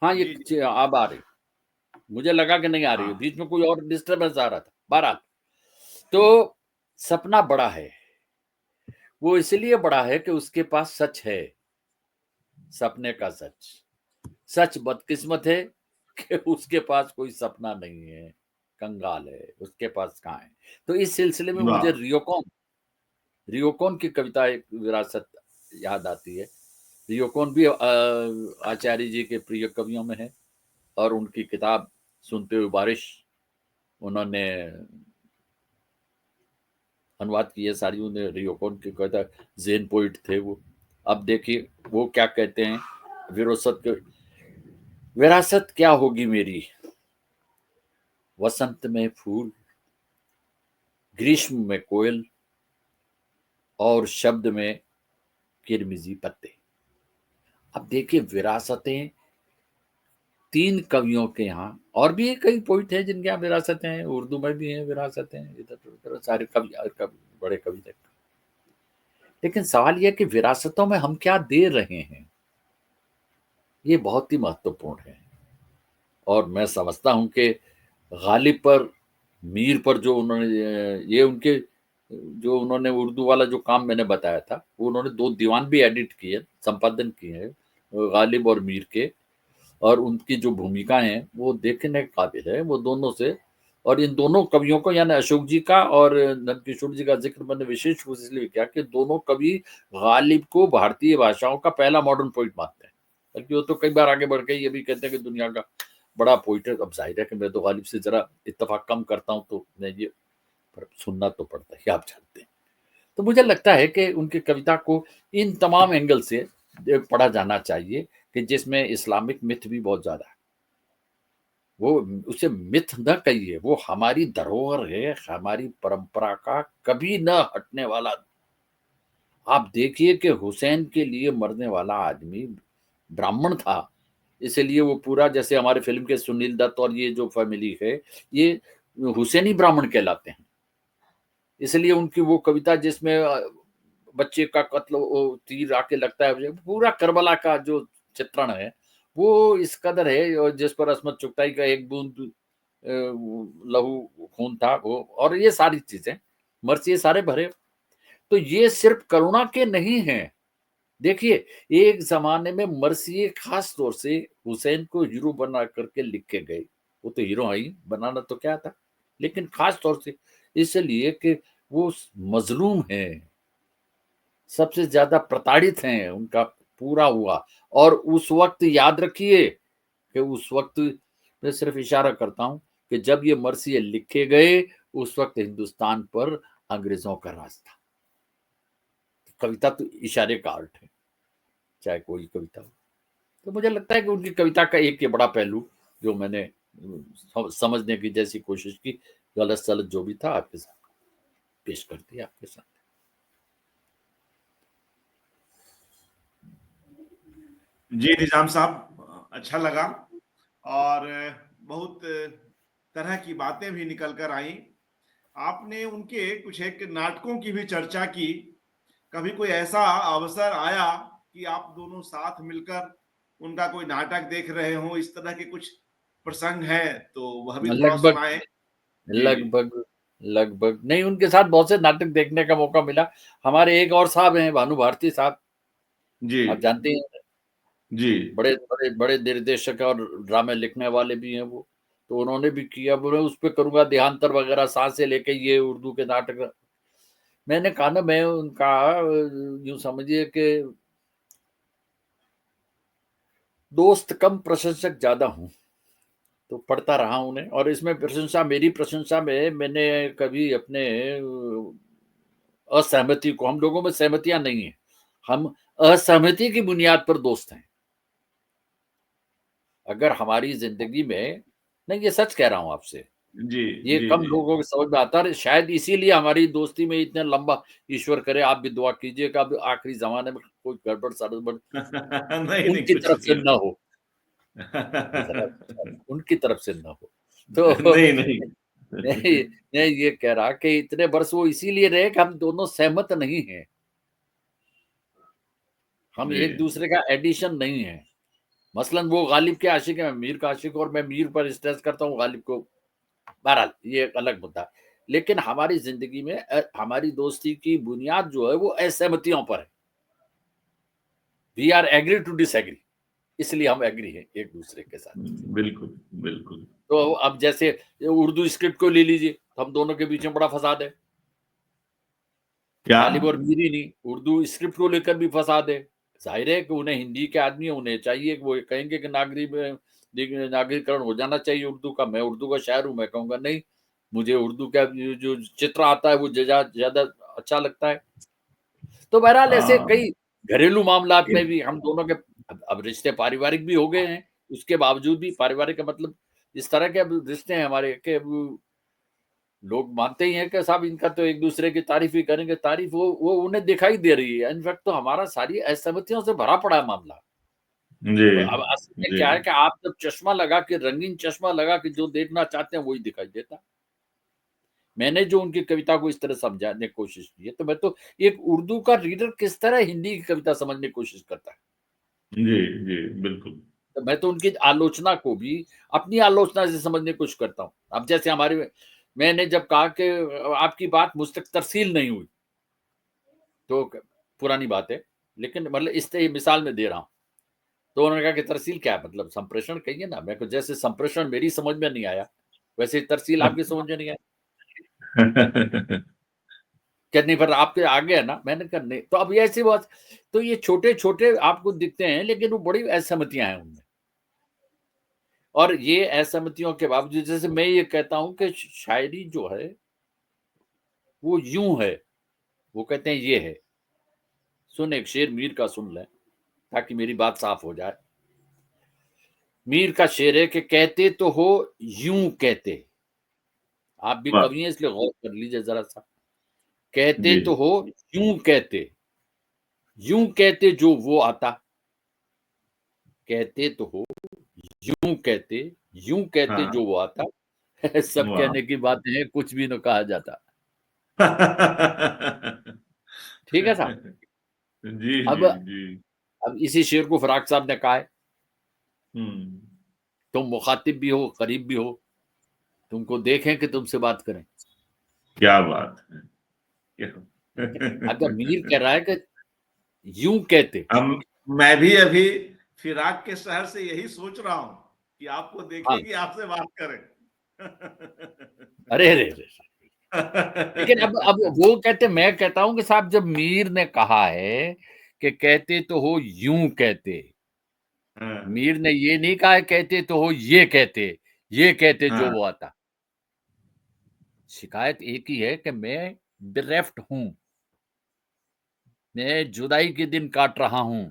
हाँ, जी जी ये अब आ रही। मुझे लगा कि नहीं आ रही है, हाँ बीच में कोई और डिस्टर्बेंस आ रहा था। बहरहाल, तो सपना बड़ा है, वो इसलिए बड़ा है कि उसके पास सच है, सपने का सच। सच बदकिस्मत है कि उसके पास कोई सपना नहीं है, कंगाल है, उसके पास कहाँ है। तो इस सिलसिले में वाह। मुझे रियोकॉन की कविता एक विरासत याद आती है। रियोकॉन भी आचार्य जी के प्रिय कवियों में है, और उनकी किताब सुनते हुए बारिश उन्होंने अनुवाद की है सारी। उन्हें रियोकॉन की कविता, ज़ेन पोइट थे वो। अब देखिए वो क्या कहते हैं विरासत क्या होगी मेरी, वसंत में फूल, ग्रीष्म में कोयल, और शब्द में किरमिजी पत्ते। अब देखिए, विरासतें तीन कवियों के यहाँ, और भी कई पोइट हैं जिनके यहाँ विरासतें हैं, उर्दू में भी हैं विरासतें, इधर उधर सारे कवि बड़े कवि थे। लेकिन सवाल यह कि विरासतों में हम क्या दे रहे हैं, ये बहुत ही महत्वपूर्ण है। और मैं समझता हूं कि गालिब पर, मीर पर जो उन्होंने ये उनके जो उन्होंने उर्दू वाला जो काम मैंने बताया था, वो उन्होंने 2 दीवान भी एडिट किए, संपादन किए हैं, गालिब और मीर के। और उनकी जो भूमिका है वो देखने के काबिल है, वो दोनों से। और इन दोनों कवियों को, यानी अशोक जी का और नंदकिशोर जी का जिक्र मैंने विशेष रूप से इसलिए किया कि दोनों कवि गालिब को भारतीय भाषाओं का पहला मॉडर्न पोइट मानते हैं। बल्कि वो तो कई बार आगे बढ़ के ये भी कहते हैं कि दुनिया का बड़ा पोइट है। अब जाहिर है कि मैं तो गालिब से जरा इत्तेफाक कम करता हूँ, तो मैं ये, पर सुनना तो पड़ता है, आप जानते हैं। तो मुझे लगता है कि उनकी कविता को इन तमाम एंगल से पढ़ा जाना चाहिए, कि जिसमें इस्लामिक मिथ भी बहुत ज्यादा है। वो उसे मिथ न कहिए, वो हमारी धरोहर है, हमारी परंपरा का कभी न हटने वाला। आप देखिए कि हुसैन के लिए मरने वाला आदमी ब्राह्मण था, इसलिए वो पूरा, जैसे हमारे फिल्म के सुनील दत्त और ये जो फैमिली है, ये हुसैनी ब्राह्मण कहलाते हैं। इसलिए उनकी वो कविता जिसमें बच्चे का कत्ल, तीर आके लगता है, पूरा करबला का जो चित्रण है वो इस कदर है, और जिस पर अस्मत चुगताई का एक बूंद लहू खून था वो, और ये सारी चीजें मर्सी, ये सारे भरे। तो ये सिर्फ करुणा के नहीं है। देखिए, एक जमाने में मर्सी खास तौर से हुसैन को हीरो बना करके लिखे गए। वो तो हीरो ही बनाना तो क्या था, लेकिन खास तौर से इसलिए कि वो मजलूम है, सबसे ज्यादा प्रताड़ित हैं, उनका पूरा हुआ। और उस वक्त याद रखिए कि उस वक्त, मैं सिर्फ इशारा करता हूं कि जब ये मर्सिये लिखे गए, उस वक्त हिंदुस्तान पर अंग्रेजों का राज था। कविता तो इशारे का आर्ट है, चाहे कोई कविता हो। तो मुझे लगता है कि उनकी कविता का एक ये बड़ा पहलू जो मैंने समझने की जैसी कोशिश की, गलत सलत जो भी था, आपके साथ पेश कर दिया आपके साथ। जी निजाम साहब, अच्छा लगा और बहुत तरह की बातें भी निकल कर आई। आपने उनके कुछ एक नाटकों की भी चर्चा की। कभी कोई ऐसा अवसर आया कि आप दोनों साथ मिलकर उनका कोई नाटक देख रहे हो, इस तरह के कुछ प्रसंग है तो वह भी थोड़ा लगभग सुनाएं। जी जी लगभग लगभग नहीं, उनके साथ बहुत से नाटक देखने का मौका मिला। हमारे एक और साहब हैं, भानु भारती साहब, जी आप जानते हैं, जी बड़े बड़े बड़े निर्देशक और ड्रामे लिखने वाले भी हैं वो। तो उन्होंने भी किया, बोले उस पे करूंगा देहांतर वगैरह, सांसें लेके, ये उर्दू के नाटक। मैंने कहा ना, मैं उनका यूं समझिए कि दोस्त कम, प्रशंसक ज्यादा हूं। तो पढ़ता रहा उन्हें, और इसमें प्रशंसा, मेरी प्रशंसा में मैंने कभी अपने असहमति को, हम लोगों में सहमतियां नहीं है, हम असहमति की बुनियाद पर दोस्त हैं। अगर हमारी जिंदगी में, नहीं ये सच कह रहा हूं आपसे, जी ये जी कम जी लोगों को समझ में आता है, शायद इसीलिए हमारी दोस्ती में इतना लंबा, ईश्वर करे आप भी दुआ कीजिएगा अब आखिरी जमाने में कोई गड़बड़ सड़बड़ नहीं नहीं, उनकी कुछ तरफ से नहीं न होगा। हो, जरा उनकी तरफ से न हो। तो नहीं नहीं। नहीं, मैं ये कह रहा कि इतने वर्ष वो इसीलिए रहे कि हम दोनों सहमत नहीं हैं, हम जी एक दूसरे का एडिशन नहीं है। मसलन वो गालिब के आशिक है, मैं मीर का आशिक, और मैं मीर पर स्ट्रेस करता हूँ, गालिब को। बहरहाल ये एक अलग मुद्दा है। लेकिन हमारी जिंदगी में हमारी दोस्ती की बुनियाद जो है वो असहमतियों पर है। We are agree to disagree, इसलिए हम एग्री हैं एक दूसरे के साथ। बिल्कुल बिल्कुल। तो अब जैसे उर्दू स्क्रिप्ट को ले लीजिए, तो हम दोनों के बीच में बड़ा फसाद है। क्या? गालिब और मीर ही नहीं, उर्दू स्क्रिप्ट को लेकर भी फसाद है। जाहिर है कि उन्हें हिंदी के आदमी है, उन्हें चाहिए कि वो कहेंगे कि नागरिकरण हो जाना चाहिए उर्दू का। मैं उर्दू का शायर हूं, मैं कहूंगा नहीं, मुझे उर्दू का जो चित्र आता है वो ज्यादा अच्छा लगता है। तो बहरहाल ऐसे हाँ, कई घरेलू मामलात में भी हम दोनों के अब रिश्ते पारिवारिक भी हो गए हैं। उसके बावजूद भी, पारिवारिक का मतलब इस तरह के अब रिश्ते हैं हमारे के अब लोग मानते ही हैं कि साहब इनका तो एक दूसरे की तारीफ ही करेंगे, तारीफ वो उन्हें दिखाई दे रही है। इनफैक्ट तो हमारा सारी असहमतियों से भरा पड़ा है मामला। जी अब असल में जी क्या है कि आप जब चश्मा लगा के, रंगीन चश्मा लगा के जो देखना चाहते हैं वही दिखाई देता है। मैंने जो उनकी कविता को इस तरह समझाने की कोशिश की है, तो मैं तो, एक उर्दू का रीडर किस तरह हिंदी की कविता समझने की कोशिश करता है, जी जी बिल्कुल। तो मैं तो उनकी आलोचना को भी अपनी आलोचना से समझने की कोशिश करता हूँ। अब जैसे हमारे, मैंने जब कहा कि आपकी बात मुझ तक तरसील नहीं हुई, तो पुरानी बात है, लेकिन मतलब इस तरह मिसाल में दे रहा हूँ। तो उन्होंने कहा कि तरसील क्या है, मतलब संप्रेषण कहिए ना। मैं को जैसे संप्रेषण मेरी समझ में नहीं आया, वैसे तरसील आपकी समझ में नहीं आया। क्या नहीं, पर आपके आगे है ना, मैंने कहा नहीं। तो अब ये ऐसी बात, तो ये छोटे छोटे आपको दिखते हैं, लेकिन वो बड़ी असहमतियां हैं उनमें। और ये असहमतियों के बावजूद, जैसे मैं ये कहता हूं कि शायरी जो है वो यूं है, वो कहते हैं ये है। सुन, एक शेर मीर का सुन लें ताकि मेरी बात साफ हो जाए। मीर का शेर है कि कहते तो हो यूं कहते, आप भी वाह! कवि हैं इसलिए गौर कर लीजिए जरा सा। कहते जी। तो हो यूं कहते, यूं कहते जो वो आता। कहते तो हो यूं कहते, यूं कहते हाँ, जो वो आता। सब वाह! कहने की बातें हैं, कुछ भी न कहा जाता। ठीक है साहब। जी, अब जी, जी। इसी शेर को फराक साहब ने कहा है, हुँ, तुम मुखातिब भी हो, करीब भी हो, तुमको देखें कि तुमसे बात करें। क्या बात है! क्या ठीक है, अगर मीर कह रहा है कि यूं कहते। हम मैं भी अभी फिराक के शहर से यही सोच रहा हूँ कि आपको हाँ, देखें कि आपसे बात करें। अरे रे रे। लेकिन अब वो कहते, मैं कहता हूं कि साहब जब मीर ने कहा है कि कहते तो हो यूं कहते, हाँ, मीर ने ये नहीं कहा है कहते तो हो ये कहते, ये कहते जो हाँ, वो आता। शिकायत एक ही है कि मैं bereft हूँ, मैं जुदाई के दिन काट रहा हूँ,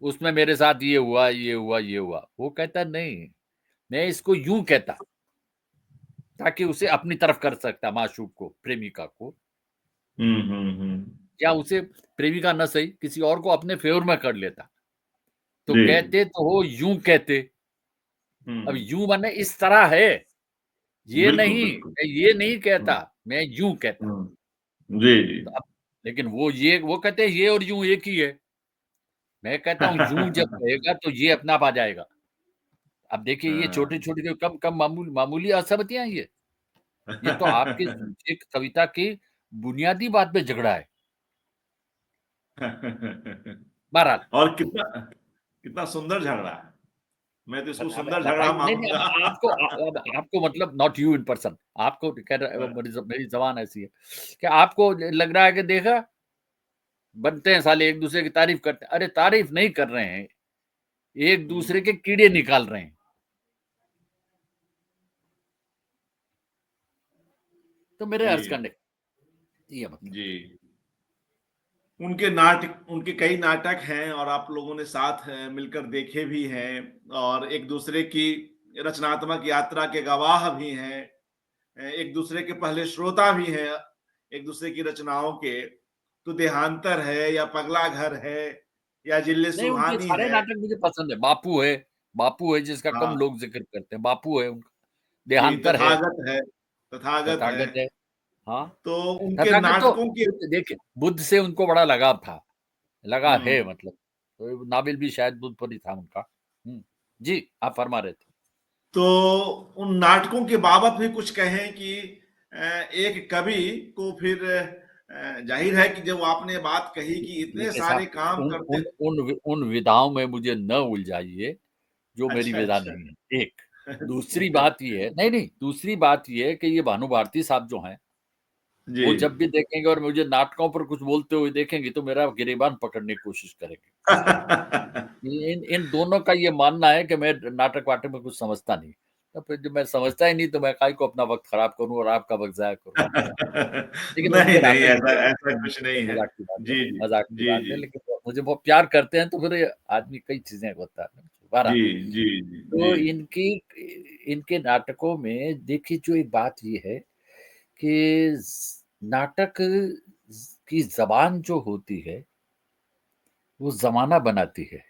उसमें मेरे साथ ये हुआ, ये हुआ, ये हुआ। वो कहता नहीं, मैं इसको यूँ कहता, ताकि उसे अपनी तरफ कर सकता माशूक को, प्रेमिका को, या उसे प्रेमिका ना सही, किसी और को अपने फ़ेवर में कर लेता। तो जी। कहते तो हो यूँ कहते, अब हुँ, यूँ माने इस तरह है, ये बिल्कुल, नहीं, बिल्कुल। मैं ये नहीं कहता, हुँ, मैं यूँ कहता। हुँ। जी, जी। तो अब लेकिन वो कहते हैं ये और यूँ एक ही है। मैं कहता हूँ यूँ जब कहेगा तो ये अपने आप आ जाएगा। अब देखिए ये हाँ। छोटी-छोटी जो कम कम मामूली असहमतियाँ हैं ये। ये तो आपके एक कविता की बुनियादी बात पे झगड़ा है। बहरहाल और कितना कितना सुंदर झगड़ा है। मैं तो इसको अब सुंदर झगड़ा बताइए नहीं, नहीं मानूँगा। अब आपको अब आपको मतलब नॉट यू इन पर्सन आपको कह रहा अ, मेरी ज़बान ऐसी है कि आपको लग रहा है कि देखा बनते हैं साले एक-दूसरे की तारीफ़ करते हैं। अरे तारीफ़ नहीं कर रहे हैं, एक-दूसरे हुँ, के कीड़े निकाल रहे हैं। तो मेरे जी, अर्ज़ करने का ये मतलब। जी। उनके कई नाटक हैं और आप लोगों ने साथ मिलकर देखे भी हैं और एक-दूसरे की रचनात्मक यात्रा के गवाह भी हैं। एक-दूसरे के पहले श्रोता भी हैं, एक-दूसरे की रचनाओं के। तो देहांतर है या पगला घर है या जिल्ले नहीं, उनके सुहानी सारे है। नाटक मुझे पसंद है। बापू है जिसका कम हाँ, लोग ज़िक्र करते हैं, बापू है उनका। जी, देहांतर है, तथागत है। तथागत है। हाँ, तो उनके तथागत तो नाटकों की बुद्ध देखिए, बुद्ध से उनको बड़ा लगाव था, लगा है हुँ। मतलब। तो नावल भी शायद बुद्ध पर ही था उनका। हुँ, जी, आप फरमा रहे थे। तो उन नाटकों के बाबत भी कुछ कहें कि एक कवि को फिर ज़ाहिर है कि जब आपने बात कही कि इतने देखिए सारे साहब, काम उन करते उन उन विधाओं में मुझे न उलझाइए, जो मेरी अच्छा, विधा अच्छा। नहीं है, एक। दूसरी बात ये है नहीं, दूसरी बात ये है कि ये भानु भारती साहब जो हैं, जी। वो जब भी देखेंगे और मुझे नाटकों पर कुछ बोलते हुए देखेंगे, तो मेरा गिरेबान पकड़ने की कोशिश करेंगे। इन इन दोनों का ये मानना है कि मैं नाटक-वाटक में कुछ समझता नहीं। तो फिर जब मैं समझता ही नहीं, तो मैं काहे को अपना वक़्त खराब करूँ और आपका वक़्त ज़ाया करूँ। लेकिन नहीं, उनके नहीं नाटक ऐसा मुझे ऐसा कुछ नहीं है। मज़ाक की बात है, जी, जी। मज़ाक की जी, बात है, जी। लेकिन वो मुझे वो प्यार करते हैं, तो फिर ये आदमी कई चीज़ें होता है। बहरहाल, जी, जी, जी, जी। तो इनकी इनके नाटकों में देखिए जो एक बात ये है कि नाटक की ज़बान जो होती है, वो ज़माना बनाती है।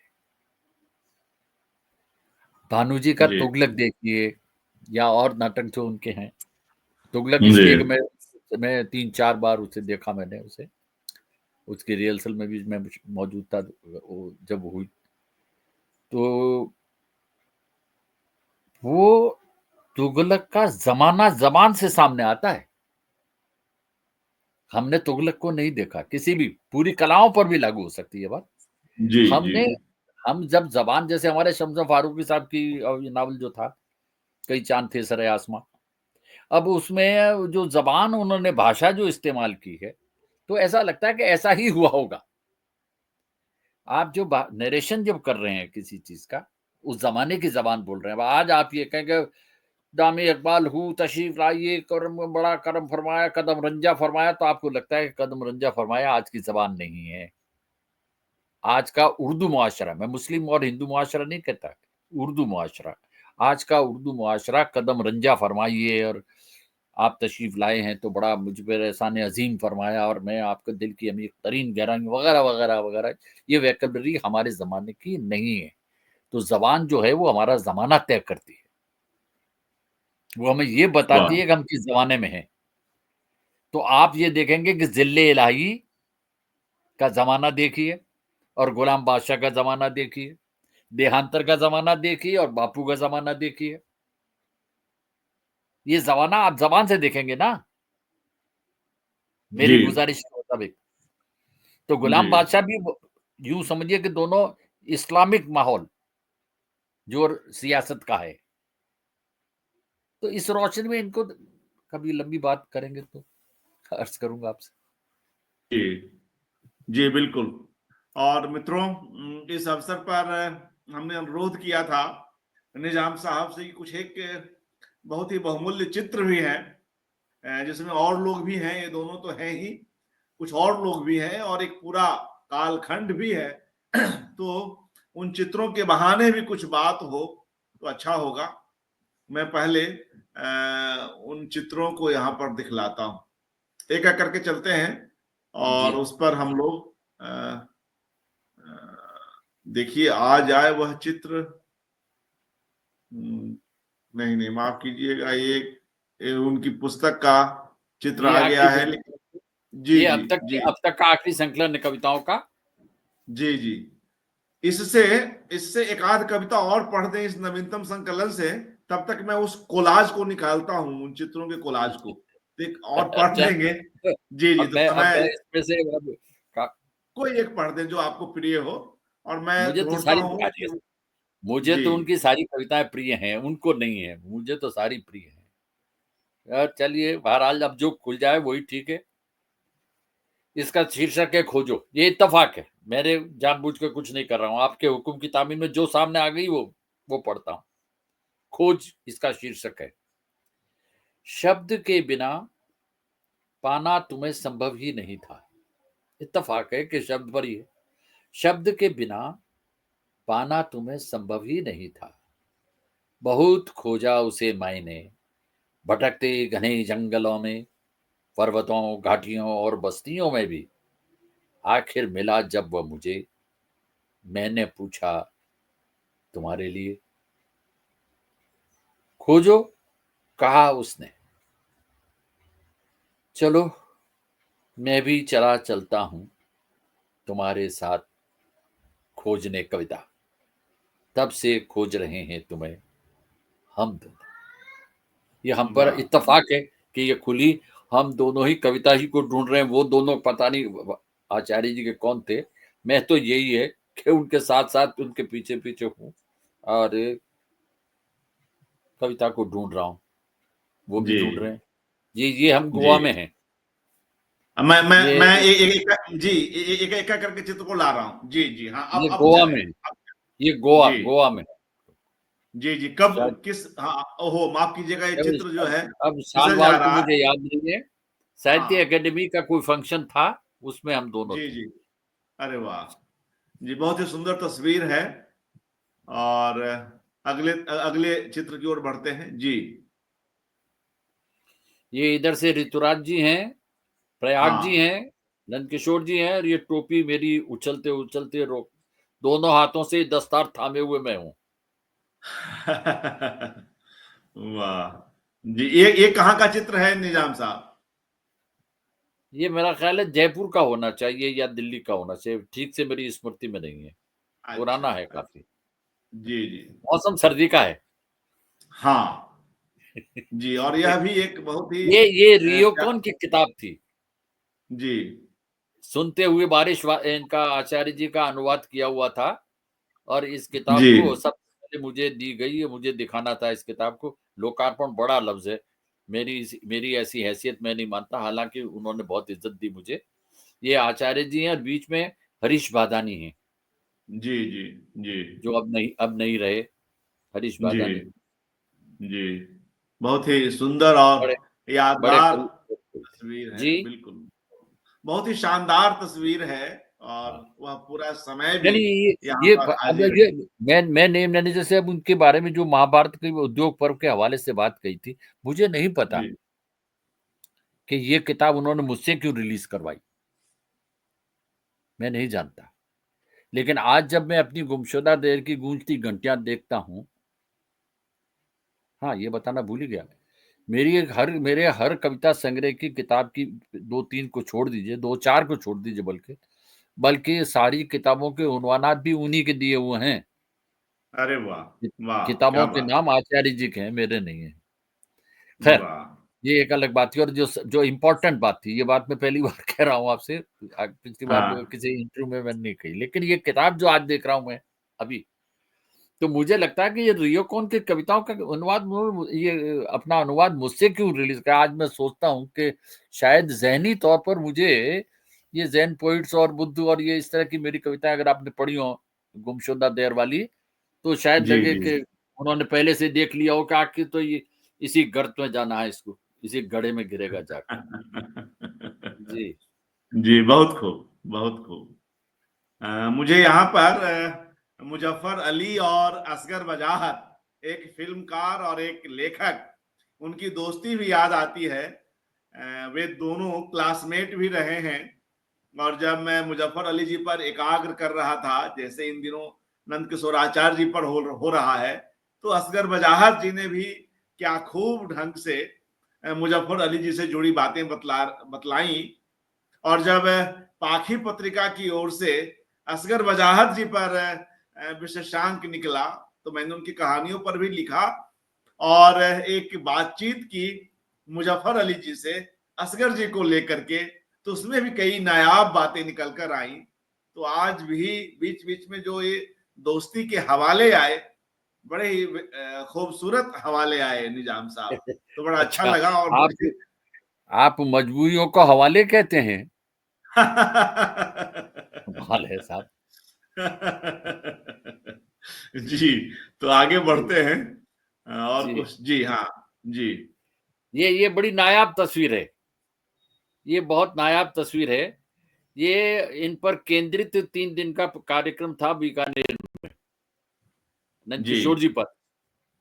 भानु जी का जी। तुगलक देखिए या और नाटक जो उनके हैं। तुगलक जी। इसलिए कि मैं 3-4 बार उसे देखा मैंने उसे। उसकी रिहर्सल में भी मैं मौजूद था वो जब हुई। तो वो तुगलक का ज़माना ज़बान से सामने आता है। हमने तुगलक को नहीं देखा, किसी भी पूरी कलाओं पर भी लागू हो सकती है ये बात। जी, जी। हमने हम जब ज़बान जैसे हमारे शम्स फारूकी साहब की ये नावल जो था, कई चाँद थे सरे आसमाँ। अब उसमें जो ज़बान उन्होंने भाषा जो इस्तेमाल की है, तो ऐसा लगता है कि ऐसा ही हुआ होगा। आप जो बा नरेशन जब कर रहे हैं किसी चीज़ का, उस ज़माने की ज़बान बोल रहे हैं। अब आज आप ये कहें कि दामी इकबाल हूँ, तशरीफ़ लाइए, करम बड़ा करम फरमाया, कदम रंजा फरमाया, तो आपको लगता है कि कदम रंजा फरमाया आज की ज़बान नहीं है। आज का उर्दू मुआशरा, मैं मुस्लिम और हिंदू मुआशरा नहीं कहता, उर्दू मुआशरा। आज का उर्दू मुआशरा कदम रंजा फरमाइए और आप तशरीफ़ लाए हैं तो बड़ा मुझ पर एहसान अज़ीम फरमाया और मैं आपके दिल की अमीर तरीन गहराई वग़ैरह, वग़ैरह, वग़ैरह। ये वोकैब्युलरी हमारे ज़माने की नहीं है। तो ज़बान जो है वो हमारा ज़माना तय करती है। वो हमें ये बताती वाह! है कि हम किस ज़माने में हैं। तो आप ये देखेंगे कि ज़िल्ले इलाही का ज़माना देखिए और गुलाम बादशाह का ज़माना देखिए, देहांतर का ज़माना देखिए और बापू का ज़माना देखिए। ये ज़माना आप ज़बान से देखेंगे ना, जी, मेरी गुज़ारिश के मुताबिक। तो जी। गुलाम बादशाह भी ब यूँ समझिए कि दोनों इस्लामिक माहौल जो सियासत का है। तो इस रोशनी में इनको कभी लंबी बात करेंगे तो अर्ज़ करूँगा आपसे। जी। जी, बिल्कुल। और मित्रों इस अवसर पर हमने अनुरोध किया था निज़ाम साहब से कि कुछ एक बहुत ही बहुमूल्य चित्र भी हैं जिसमें और लोग भी हैं, ये दोनों तो हैं ही, कुछ और लोग भी हैं और एक पूरा कालखंड भी है। तो उन चित्रों के बहाने भी कुछ बात हो तो अच्छा होगा। मैं पहले उन चित्रों को यहाँ पर दिखलाता हूँ, एक एक करके चलते हैं जी। और उस पर हम लोग देखिए आ जाए वह चित्र। नहीं नहीं, माफ कीजिएगा, ये उनकी पुस्तक का चित्र ये आ गया आखिरी है, लेकिन जी ये जी जी अब तक का आखिरी संकलन है कविताओं का। जी जी। इससे इससे एक आध कविता और पढ़ दें इस नवीनतम संकलन से, तब तक मैं उस कोलाज को निकालता हूं, उन चित्रों के कोलाज को देख और पढ़ अच्छा, लेंगे। जी जी, तो अब मैं समय इसमें से का, कोई एक पढ़ दें जो आपको प्रिय हो, और मैं मुझे तो ढूंढता सारी हूं प्यारी है। कि मुझे जी तो उनकी सारी कविताएं प्रिय हैं, उनको नहीं है, मुझे तो सारी प्रिय हैं। यार चलिए, बहरहाल अब जो खुल जाए वही ठीक है। इसका शीर्षक है खोजो। ये इत्तेफाक है, मेरे जानबूझ के कुछ नहीं कर रहा हूँ, आपके हुक्म की तामील में जो सामने आ गई वो पढ़ता हूँ। खोज इसका शीर्षक है। शब्द के बिना पाना तुम्हें संभव ही नहीं था। इत्तेफाक है कि शब्द पर ही है। शब्द के बिना पाना तुम्हें संभव ही नहीं था। बहुत खोजा उसे मैंने, भटकते घने जंगलों में, पर्वतों, घाटियों और बस्तियों में भी। आखिर मिला जब वह मुझे, मैंने पूछा तुम्हारे लिए। खोजो, कहा उसने। चलो, मैं भी चला चलता हूं तुम्हारे साथ खोजने कविता। तब से खोज रहे हैं तुम्हें हम दोनों। ये हम पर वाह इत्तेफाक है कि ये खुली। हम दोनों ही कविता ही को ढूंढ रहे हैं। वो दोनों पता नहीं आचार्य जी के कौन थे। मैं तो यही है कि उनके साथ साथ उनके पीछे पीछे हूँ और कविता को ढूंढ रहा हूँ। वो भी जी ढूंढ रहे हैं। ये हम जी। गोवा में हैं। मैं ये जी एक एक करके चित्र को ला रहा हूँ। जी जी हाँ, ये अब जो गोवा है में है। ये गोवा जी गोवा में है। जी जी, कब शायद किस, हाँ ओहो माफ कीजिएगा, ये अब चित्र जो है अब साल फिसल जा वाल तो रहा मुझे है। याद नहीं है। साहित्य हाँ एकेडमी का कोई फंक्शन था, उसमें हम दोनों जी थे। जी, अरे वाह जी, बहुत ही सुंदर तस्वीर है। और अगले अगले चित्र की ओर बढ़ते हैं जी। ये इधर से ऋतुराज जी हैं, प्रयाग जी हाँ। हैं, नंदकिशोर जी हैं और ये टोपी मेरी उछलते उछलते रोक, दोनों हाथों से दस्तार थामे हुए मैं हूं। वाह जी, ये कहाँ का चित्र है निजाम साहब? ये मेरा ख्याल है जयपुर का होना चाहिए या दिल्ली का होना चाहिए, ठीक से मेरी स्मृति में नहीं है। अच्छा पुराना है अच्छा, काफी। जी जी मौसम सर्दी का है। हाँ जी, और यह भी एक बहुत ही ये क्या, रियोकॉन की किताब थी। जी सुनते हुए बारिश इनका आचार्य जी का अनुवाद किया हुआ था और इस किताब जी को सबसे पहले मुझे दी गई है। मुझे दिखाना था इस किताब को। लोकार्पण बड़ा लफ्ज है। मेरी ऐसी हैसियत मैं नहीं मानता, हालांकि उन्होंने बहुत इज्जत दी मुझे। ये आचार्य जी हैं और बीच में हरीश बादानी हैं, जी जी जी जो अब नहीं रहे। हरीश जी बादानी जी, बहुत ही सुंदर और बड़े बड़े यादगार कवि तस्वीर है, जी। बिल्कुल बहुत ही शानदार तस्वीर है। और वह पूरा समय भी यानी यहाँ ये पर अब हाजिर ये है। मैं नेम मैंने जैसे अब उनके बारे में जो महाभारत के उद्योग पर्व के हवाले से बात कही थी, मुझे नहीं पता जी कि ये किताब उन्होंने मुझसे क्यों रिलीज करवाई। मैं नहीं जानता। लेकिन आज जब मैं अपनी गुमशुदा देर की गूंजती घंटियां देखता हूं, हाँ ये बताना भूल ही गया। मेरे हर कविता संग्रह की किताब की दो तीन को छोड़ दीजिए, दो चार को छोड़ दीजिए, बल्कि सारी किताबों के उन्वानात भी उन्हीं के दिए हुए हैं। अरे वाह वाह, क्या किताबों के बात नाम आचार्य जी के हैं, मेरे नहीं है। खैर, वाह। ये एक अलग बात थी। और जो जो इम्पोर्टेंट बात थी, ये बात मैं पहली बार कह रहा हूँ आपसे। पिछली बार हाँ किसी इंटरव्यू में मैंने नहीं कही, लेकिन ये किताब जो आज देख रहा हूं मैं अभी, तो मुझे लगता है कि ये रियोकॉन की कविताओं का ये अपना अनुवाद मुझसे क्यों रिलीज किया। आज मैं सोचता हूँ कि शायद जहनी तौर पर मुझे ये जैन पोइट्स और बुद्ध और ये इस तरह की मेरी कविताएं अगर आपने पढ़ी हो, गुमशुदा देर वाली, तो शायद जी लगे जी कि उन्होंने पहले से देख लिया हो कि आखिर तो ये इसी गर्त में जाना है इसको, किसी गड्ढे में गिरेगा जाकर। जी। जी, बहुत खूब, बहुत खूब। मुझे यहाँ पर मुज़फ़्फ़र अली और असगर वजाहत, एक फ़िल्मकार और एक लेखक, उनकी दोस्ती भी याद आती है। वे दोनों क्लासमेट भी रहे हैं और जब मैं मुज़फ़्फ़र अली जी पर एकाग्र कर रहा था, जैसे इन दिनों नंदकिशोर आचार्य जी पर हो रहा है, तो असगर वजाहत जी ने भी क्या खूब ढंग से मुज़फ़्फ़र अली जी से जुड़ी बातें बतलाईं और जब पाखी पत्रिका की ओर से असगर वजाहत जी पर विशेषांक निकला, तो मैंने उनकी कहानियों पर भी लिखा और एक बातचीत की मुज़फ़्फ़र अली जी से असगर जी को लेकर के, तो उसमें भी कई नायाब बातें निकल कर आई। तो आज भी बीच-बीच में जो ये दोस्ती के हवाले आए, बड़े ही खूबसूरत हवाले आए निजाम साहब, तो बड़ा अच्छा अच्छा, लगा और आप मुझे आप मजबूरियों को हवाले कहते हैं? कमाल है साहब। जी, तो आगे जी, बढ़ते हैं और जी। कुछ जी हाँ, जी। ये बड़ी नायाब तस्वीर है। ये बहुत नायाब तस्वीर है। ये इन पर केंद्रित 3 दिन का कार्यक्रम था बीकानेर, जी, नंदकिशोर जी पर।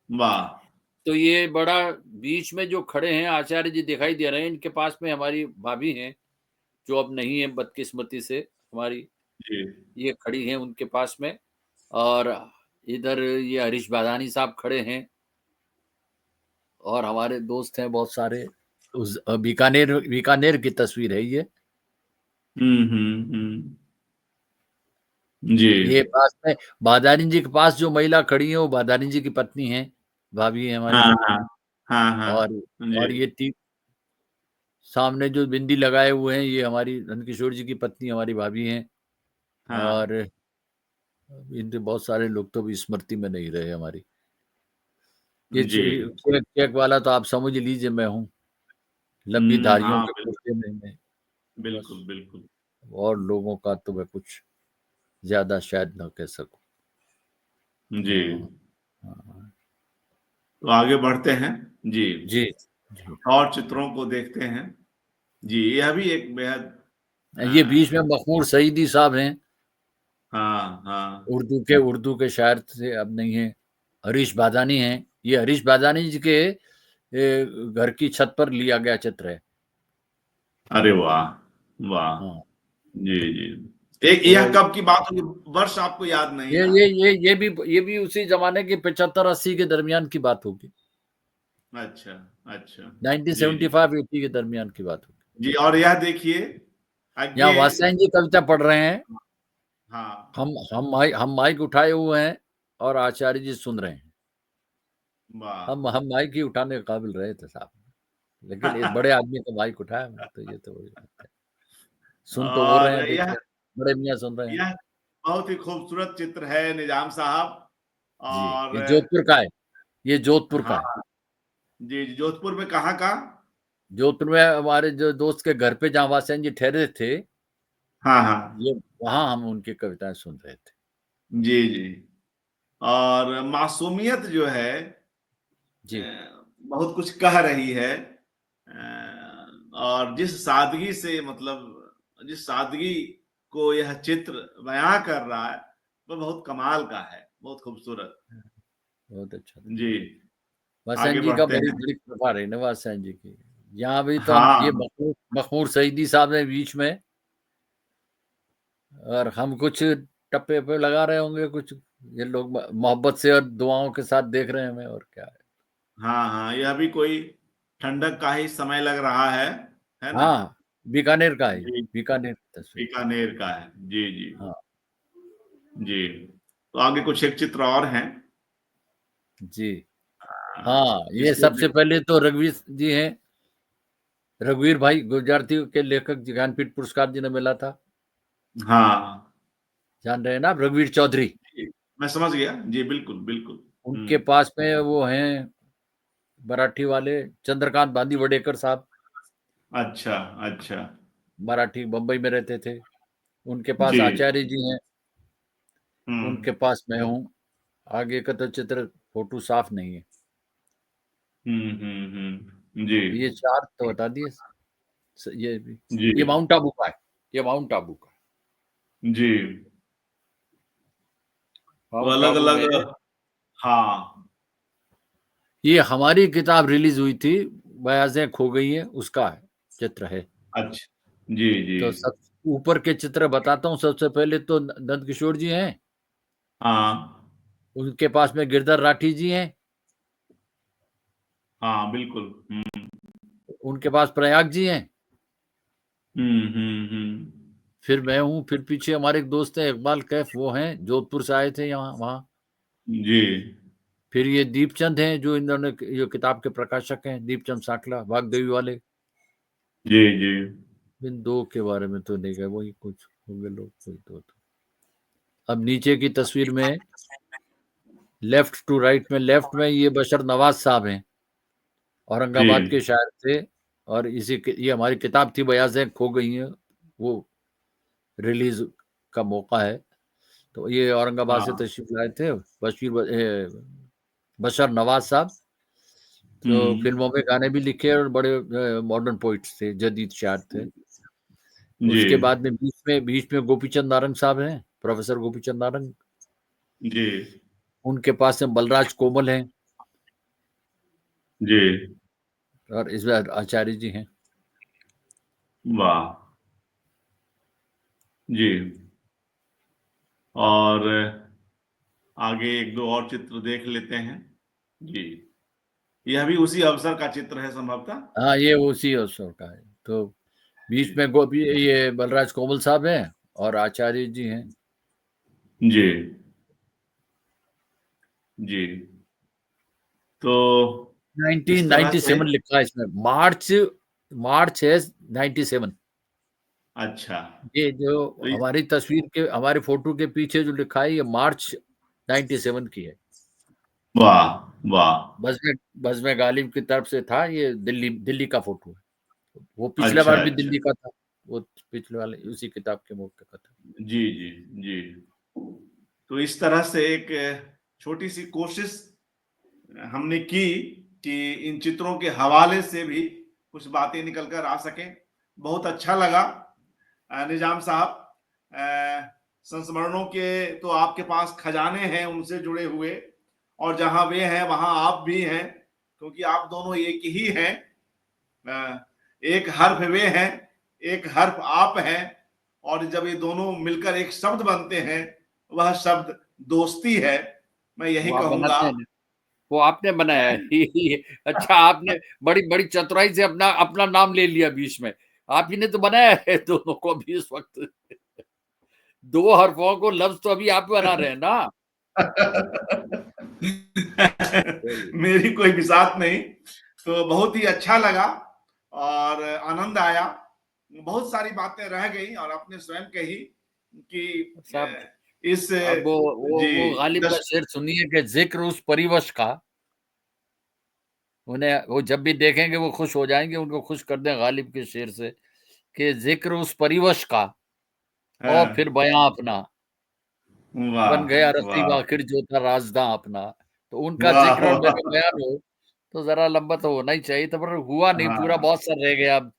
वाह! तो ये बड़ा बीच में जो खड़े हैं आचार्य जी दिखाई दे रहे हैं, इनके पास में हमारी भाभी हैं, जो अब नहीं है बदकिस्मती से हमारी, जी, ये खड़ी हैं उनके पास में। और इधर ये हरीश बादानी साहब खड़े हैं और हमारे दोस्त हैं बहुत सारे। उस बीकानेर बीकानेर की तस्वीर है ये। हुँ। जी। ये पास में बादानी जी के पास जो महिला खड़ी है वो बादानी जी की पत्नी है, भाभी है हमारी। हाँ, हाँ। हाँ, और हाँ। जी, और ये ती सामने जो बिंदी लगाए हुए हैं ये हमारी नंदकिशोर जी की पत्नी हमारी भाभी हैं। हाँ। और इनके बहुत सारे लोग तो अभी स्मृति में नहीं रहे हमारी। ये जी। चेक चेक वाला तो आप समझ लीजिए मैं हूँ, लंबी धारियों हाँ, के कुर्ते में मैं बस। बिल्कुल, बिल्कुल। और लोगों का तो मैं कुछ ज्यादा शायद ना कह सकूं। जी, हाँ, हाँ। तो आगे बढ़ते हैं। जी, जी, जी। और चित्रों को देखते हैं। जी, यह भी एक बेहद ये बीच में अ, मखमूर सईदी साहब हैं, हाँ, हाँ। उर्दू के शायर थे, अब नहीं है। हरीश बादानी हैं, ये हरीश बादानी जी के घर की छत पर लिया गया चित्र है। अरे वाह! वाह! हाँ, जी, जी। यह तो कब की बात होगी? वर्ष आपको याद नहीं ये ना? ये ये ये भी उसी जमाने की 75-80 के दरमियान की बात होगी। अच्छा, अच्छा। जी, जी। 1975-80 के दरमियान की बात होगी। जी, और यह देखिए यहाँ आगे वात्स्यायन जी कविता पढ़ रहे हैं। हाँ, हम माइक उठाए हुए हैं और आचार्य जी सुन रहे हैं। वाह! हम माइक ही उठाने के काबिल रहे थे साहब, लेकिन एक बड़े आदमी का माइक उठाया हमने, तो ये तो वही बात है। सुन तो वो रहे और हैं, देखिए बड़े मियाँ सुन रहे हैं। यह बहुत ही खूबसूरत चित्र है निजाम साहब जी, और ये जोधपुर का है, ये जोधपुर का है। हाँ, जी, जी, जोधपुर में कहाँ का? जोधपुर में हमारे जो दोस्त के घर पे जहाँ वात्स्यायन जी ठहरे थे, हाँ, हाँ। ये वहाँ हम उनकी कविताएँ सुन रहे थे। जी, जी। और मासूमियत जो है जी। बहुत कुछ कह रही है और जिस सादगी से मतलब जिस सादगी को यह चित्र बयां कर रहा है वो बहुत कमाल का है, बहुत खूबसूरत। बहुत अच्छा था। जी, वात्स्यायन आगे जी का बढ़ते बड़ी हैं। बड़ी कृपा रही ना वात्स्यायन जी की। यहाँ भी तो हम हाँ, ये मखमूर सईदी साहब हैं बीच में, और हम कुछ टप्पे पे लगा रहे होंगे कुछ। ये लोग मोहब्बत से और दुआओं के साथ देख रहे हैं हमें, और क्या है। हाँ, हाँ, यह भी कोई ठंडक का ही समय लग रहा है ना? हाँ, बीकानेर का है ये, जी, बीकानेर की तस्वीर। बीकानेर का है। जी, जी, हाँ, जी। तो आगे कुछ एक चित्र और हैं जी। हाँ, ये जिसको सबसे पहले तो रघुवीर जी हैं। रघुवीर भाई गुजराती के लेखक, ज्ञानपीठ पुरस्कार जिन्हें मिला था। हाँ, जान रहे हैं ना आप, रघुवीर चौधरी। जी, मैं समझ गया। जी, बिल्कुल, बिल्कुल। हुँ। उनके पास में वो हैं मराठी वाले चंद्रकांत बांदी वडेकर साहब, अच्छा, अच्छा। मराठी, बंबई में रहते थे। उनके पास जी। आचार्य जी हैं, हुँ। उनके पास मैं हूँ। आगे का तो चित्र फोटो साफ नहीं है। हुँ, हुँ, हुँ। जी ये 4 तो बता दिए। ये भी, जी ये माउंट आबू का है, ये माउंट आबू का है। जी। तो माउंट अलग आबू अलग, में हाँ ये हमारी किताब रिलीज हुई थी, बयाज़ें खो गई हैं, उसका है, चित्र है। अच्छा, जी जी तो सब ऊपर के चित्र बताता हूँ। सबसे पहले तो नंद किशोर जी हैं, हाँ उनके पास में गिरधर राठी जी हैं, हाँ बिल्कुल। उनके पास प्रयाग जी हैं, हम्म। फिर मैं हूँ, फिर पीछे हमारे एक दोस्त हैं इकबाल कैफ, वो हैं, जोधपुर से आए थे यहाँ वहाँ। जी फिर ये दीपचंद हैं, जो इन्होंने ये किताब के प्रकाशक हैं, दीपचंद साकला, वाग्देवी वाले। जी जी इन 2 के बारे में तो नहीं गए, वही कुछ हो गए लोग, कोई तो। अब नीचे की तस्वीर में लेफ्ट टू राइट में, लेफ्ट में ये बशर नवाज साहब हैं, जी औरंगाबाद के शायर थे। और ये हमारी किताब थी, बयाज़ें खो गई हैं, वो रिलीज का मौका है। तो ये औरंगाबाद से हाँ। तशरीफ लाए थे बशर नवाज साहब। तो हम्म। फिल्मों में गाने भी लिखे और बड़े मॉडर्न पोइट्स थे, जदीद शायर थे। जी उसके बाद में बीच में गोपीचंद नारंग साहब हैं, प्रोफेसर गोपीचंद नारंग। जी उनके पास में बलराज कोमल हैं, जी। और इस बार आचार्य जी हैं। वाह। जी। और आगे एक दो और चित्र देख लेते हैं। जी, यह भी उसी अवसर का चित्र है संभवतः। हाँ, ये उसी अवसर का है। तो बीच में गोपी ये बलराज कोमल साहब हैं और आचार्य जी हैं। जी जी। तो इस तरह से, 1997 लिखा है इसमें, मार्च मार्च है 97। अच्छा, ये जो तो हमारी तस्वीर के, हमारे फोटो के पीछे जो लिखा है, ये मार्च 97 की है। वाह वाह। बज़ में गालिब की तरफ से था, ये दिल्ली दिल्ली का फोटो है। वो पिछले अच्छा बार भी अच्छा। दिल्ली का था, वो पिछले वाले उसी किताब के मौके का था। जी जी जी। तो इस तरह से एक छोटी सी कोशिश हमने की कि इन चित्रों के हवाले से भी कुछ बातें निकल कर आ सके। बहुत अच्छा लगा। निजाम साहब, संस्मरणों के तो आपके पास खजाने हैं उनसे जुड़े हुए, और जहां वे हैं वहां आप भी हैं, क्योंकि आप दोनों एक ही हैं। एक हर्फ वे हैं, एक हर्फ आप हैं, और जब ये दोनों मिलकर एक शब्द बनते हैं, वह शब्द दोस्ती है। मैं यही वो आप कहूंगा। बनाते हैं ना? वो आपने बनाया है। अच्छा, आपने बड़ी बड़ी चतुराई से अपना अपना नाम ले लिया बीच में। आप ही ने तो बनाया है दोनों को अभी इस वक्त। 2 हरफों को लफ्ज तो अभी आप बना रहे हैं ना। मेरी कोई बिसात नहीं। तो बहुत ही अच्छा लगा और आनंद आया। बहुत सारी बातें रह गई और आपने स्वयं कही कि साहब, इस अब जी वो गालिब का दस शेर सुनिए कि जिक्र उस परिवश का, उन्हें वो जब भी देखेंगे वो खुश हो जाएंगे। उनको खुश कर दें गालिब के शेर से कि जिक्र उस परिवश का, और हाँ, फिर बयां अपना, वाह बन गया रकीब वाह आखिर जो था राजदां अपना। तो उनका वाह जिक्र और मेरा वाह। बयान हो तो जरा लंबा तो होना ही चाहिए था, पर हुआ नहीं पूरा, हाँ, बहुत सा रह गया। अब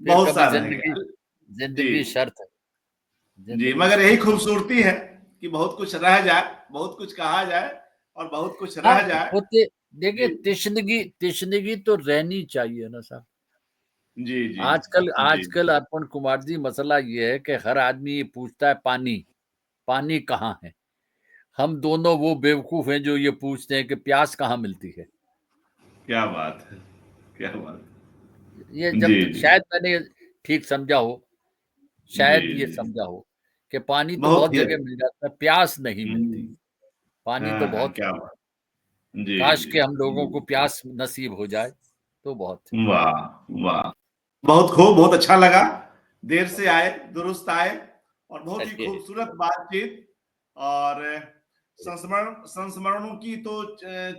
फिर बहुत कभी सा रह जिंदगी, गया। जी जिंदगी शर्त है, जी, जिंदगी मगर यही शर्त। खूबसूरती है कि बहुत कुछ रह जाए, बहुत कुछ कहा जाए, और बहुत कुछ हाँ, रह जाए। होते देखिए, जी तिश्नगी तिश्नगी तो रहनी चाहिए ना साहब। जी जी आजकल जी आजकल अर्पण कुमार जी, मसला ये है कि हर आदमी ये पूछता है, पानी पानी कहाँ है। हम दोनों वो बेवकूफ हैं जो ये पूछते हैं कि प्यास कहाँ मिलती है। क्या बात है, क्या बात ये है। जी जब जी शायद मैंने ठीक समझा हो, जी शायद ये जी। समझा हो कि पानी तो बहुत बहुत ही जगह मिल जाता है, प्यास नहीं मिलती। पानी तो हाँ, बहुत क्या है। बात। जी काश जी के हम लोगों को जी। प्यास नसीब हो जाए तो बहुत है। वाह वाह। बहुत खूब, बहुत अच्छा लगा। देर से आए, दुरुस्त आए, और बहुत ही चलिए, खूबसूरत बातचीत। और संस्मरणों की तो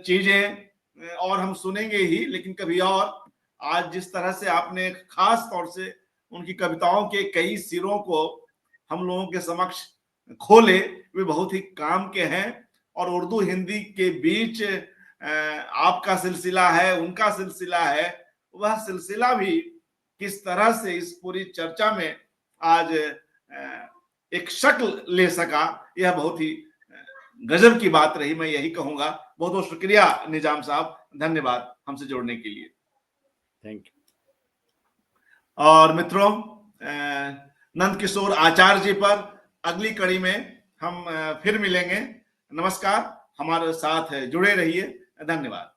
चीजें और हम सुनेंगे ही, लेकिन कभी और। आज जिस तरह से आपने खास तौर से उनकी कविताओं के कई सिरों को हम लोगों के समक्ष खोले, वे बहुत ही काम के हैं। और उर्दू हिंदी के बीच आपका सिलसिला है, उनका सिलसिला है, वह सिलसिला भी किस तरह से इस पूरी चर्चा में आज एक शक्ल ले सका, यह बहुत ही गजब की बात रही, मैं यही कहूंगा। बहुत बहुत शुक्रिया निजाम साहब, धन्यवाद हमसे जुड़ने के लिए। Thank you. और मित्रों, नंदकिशोर आचार्य जी पर अगली कड़ी में हम फिर मिलेंगे। नमस्कार, हमारे साथ जुड़े रहिए, धन्यवाद।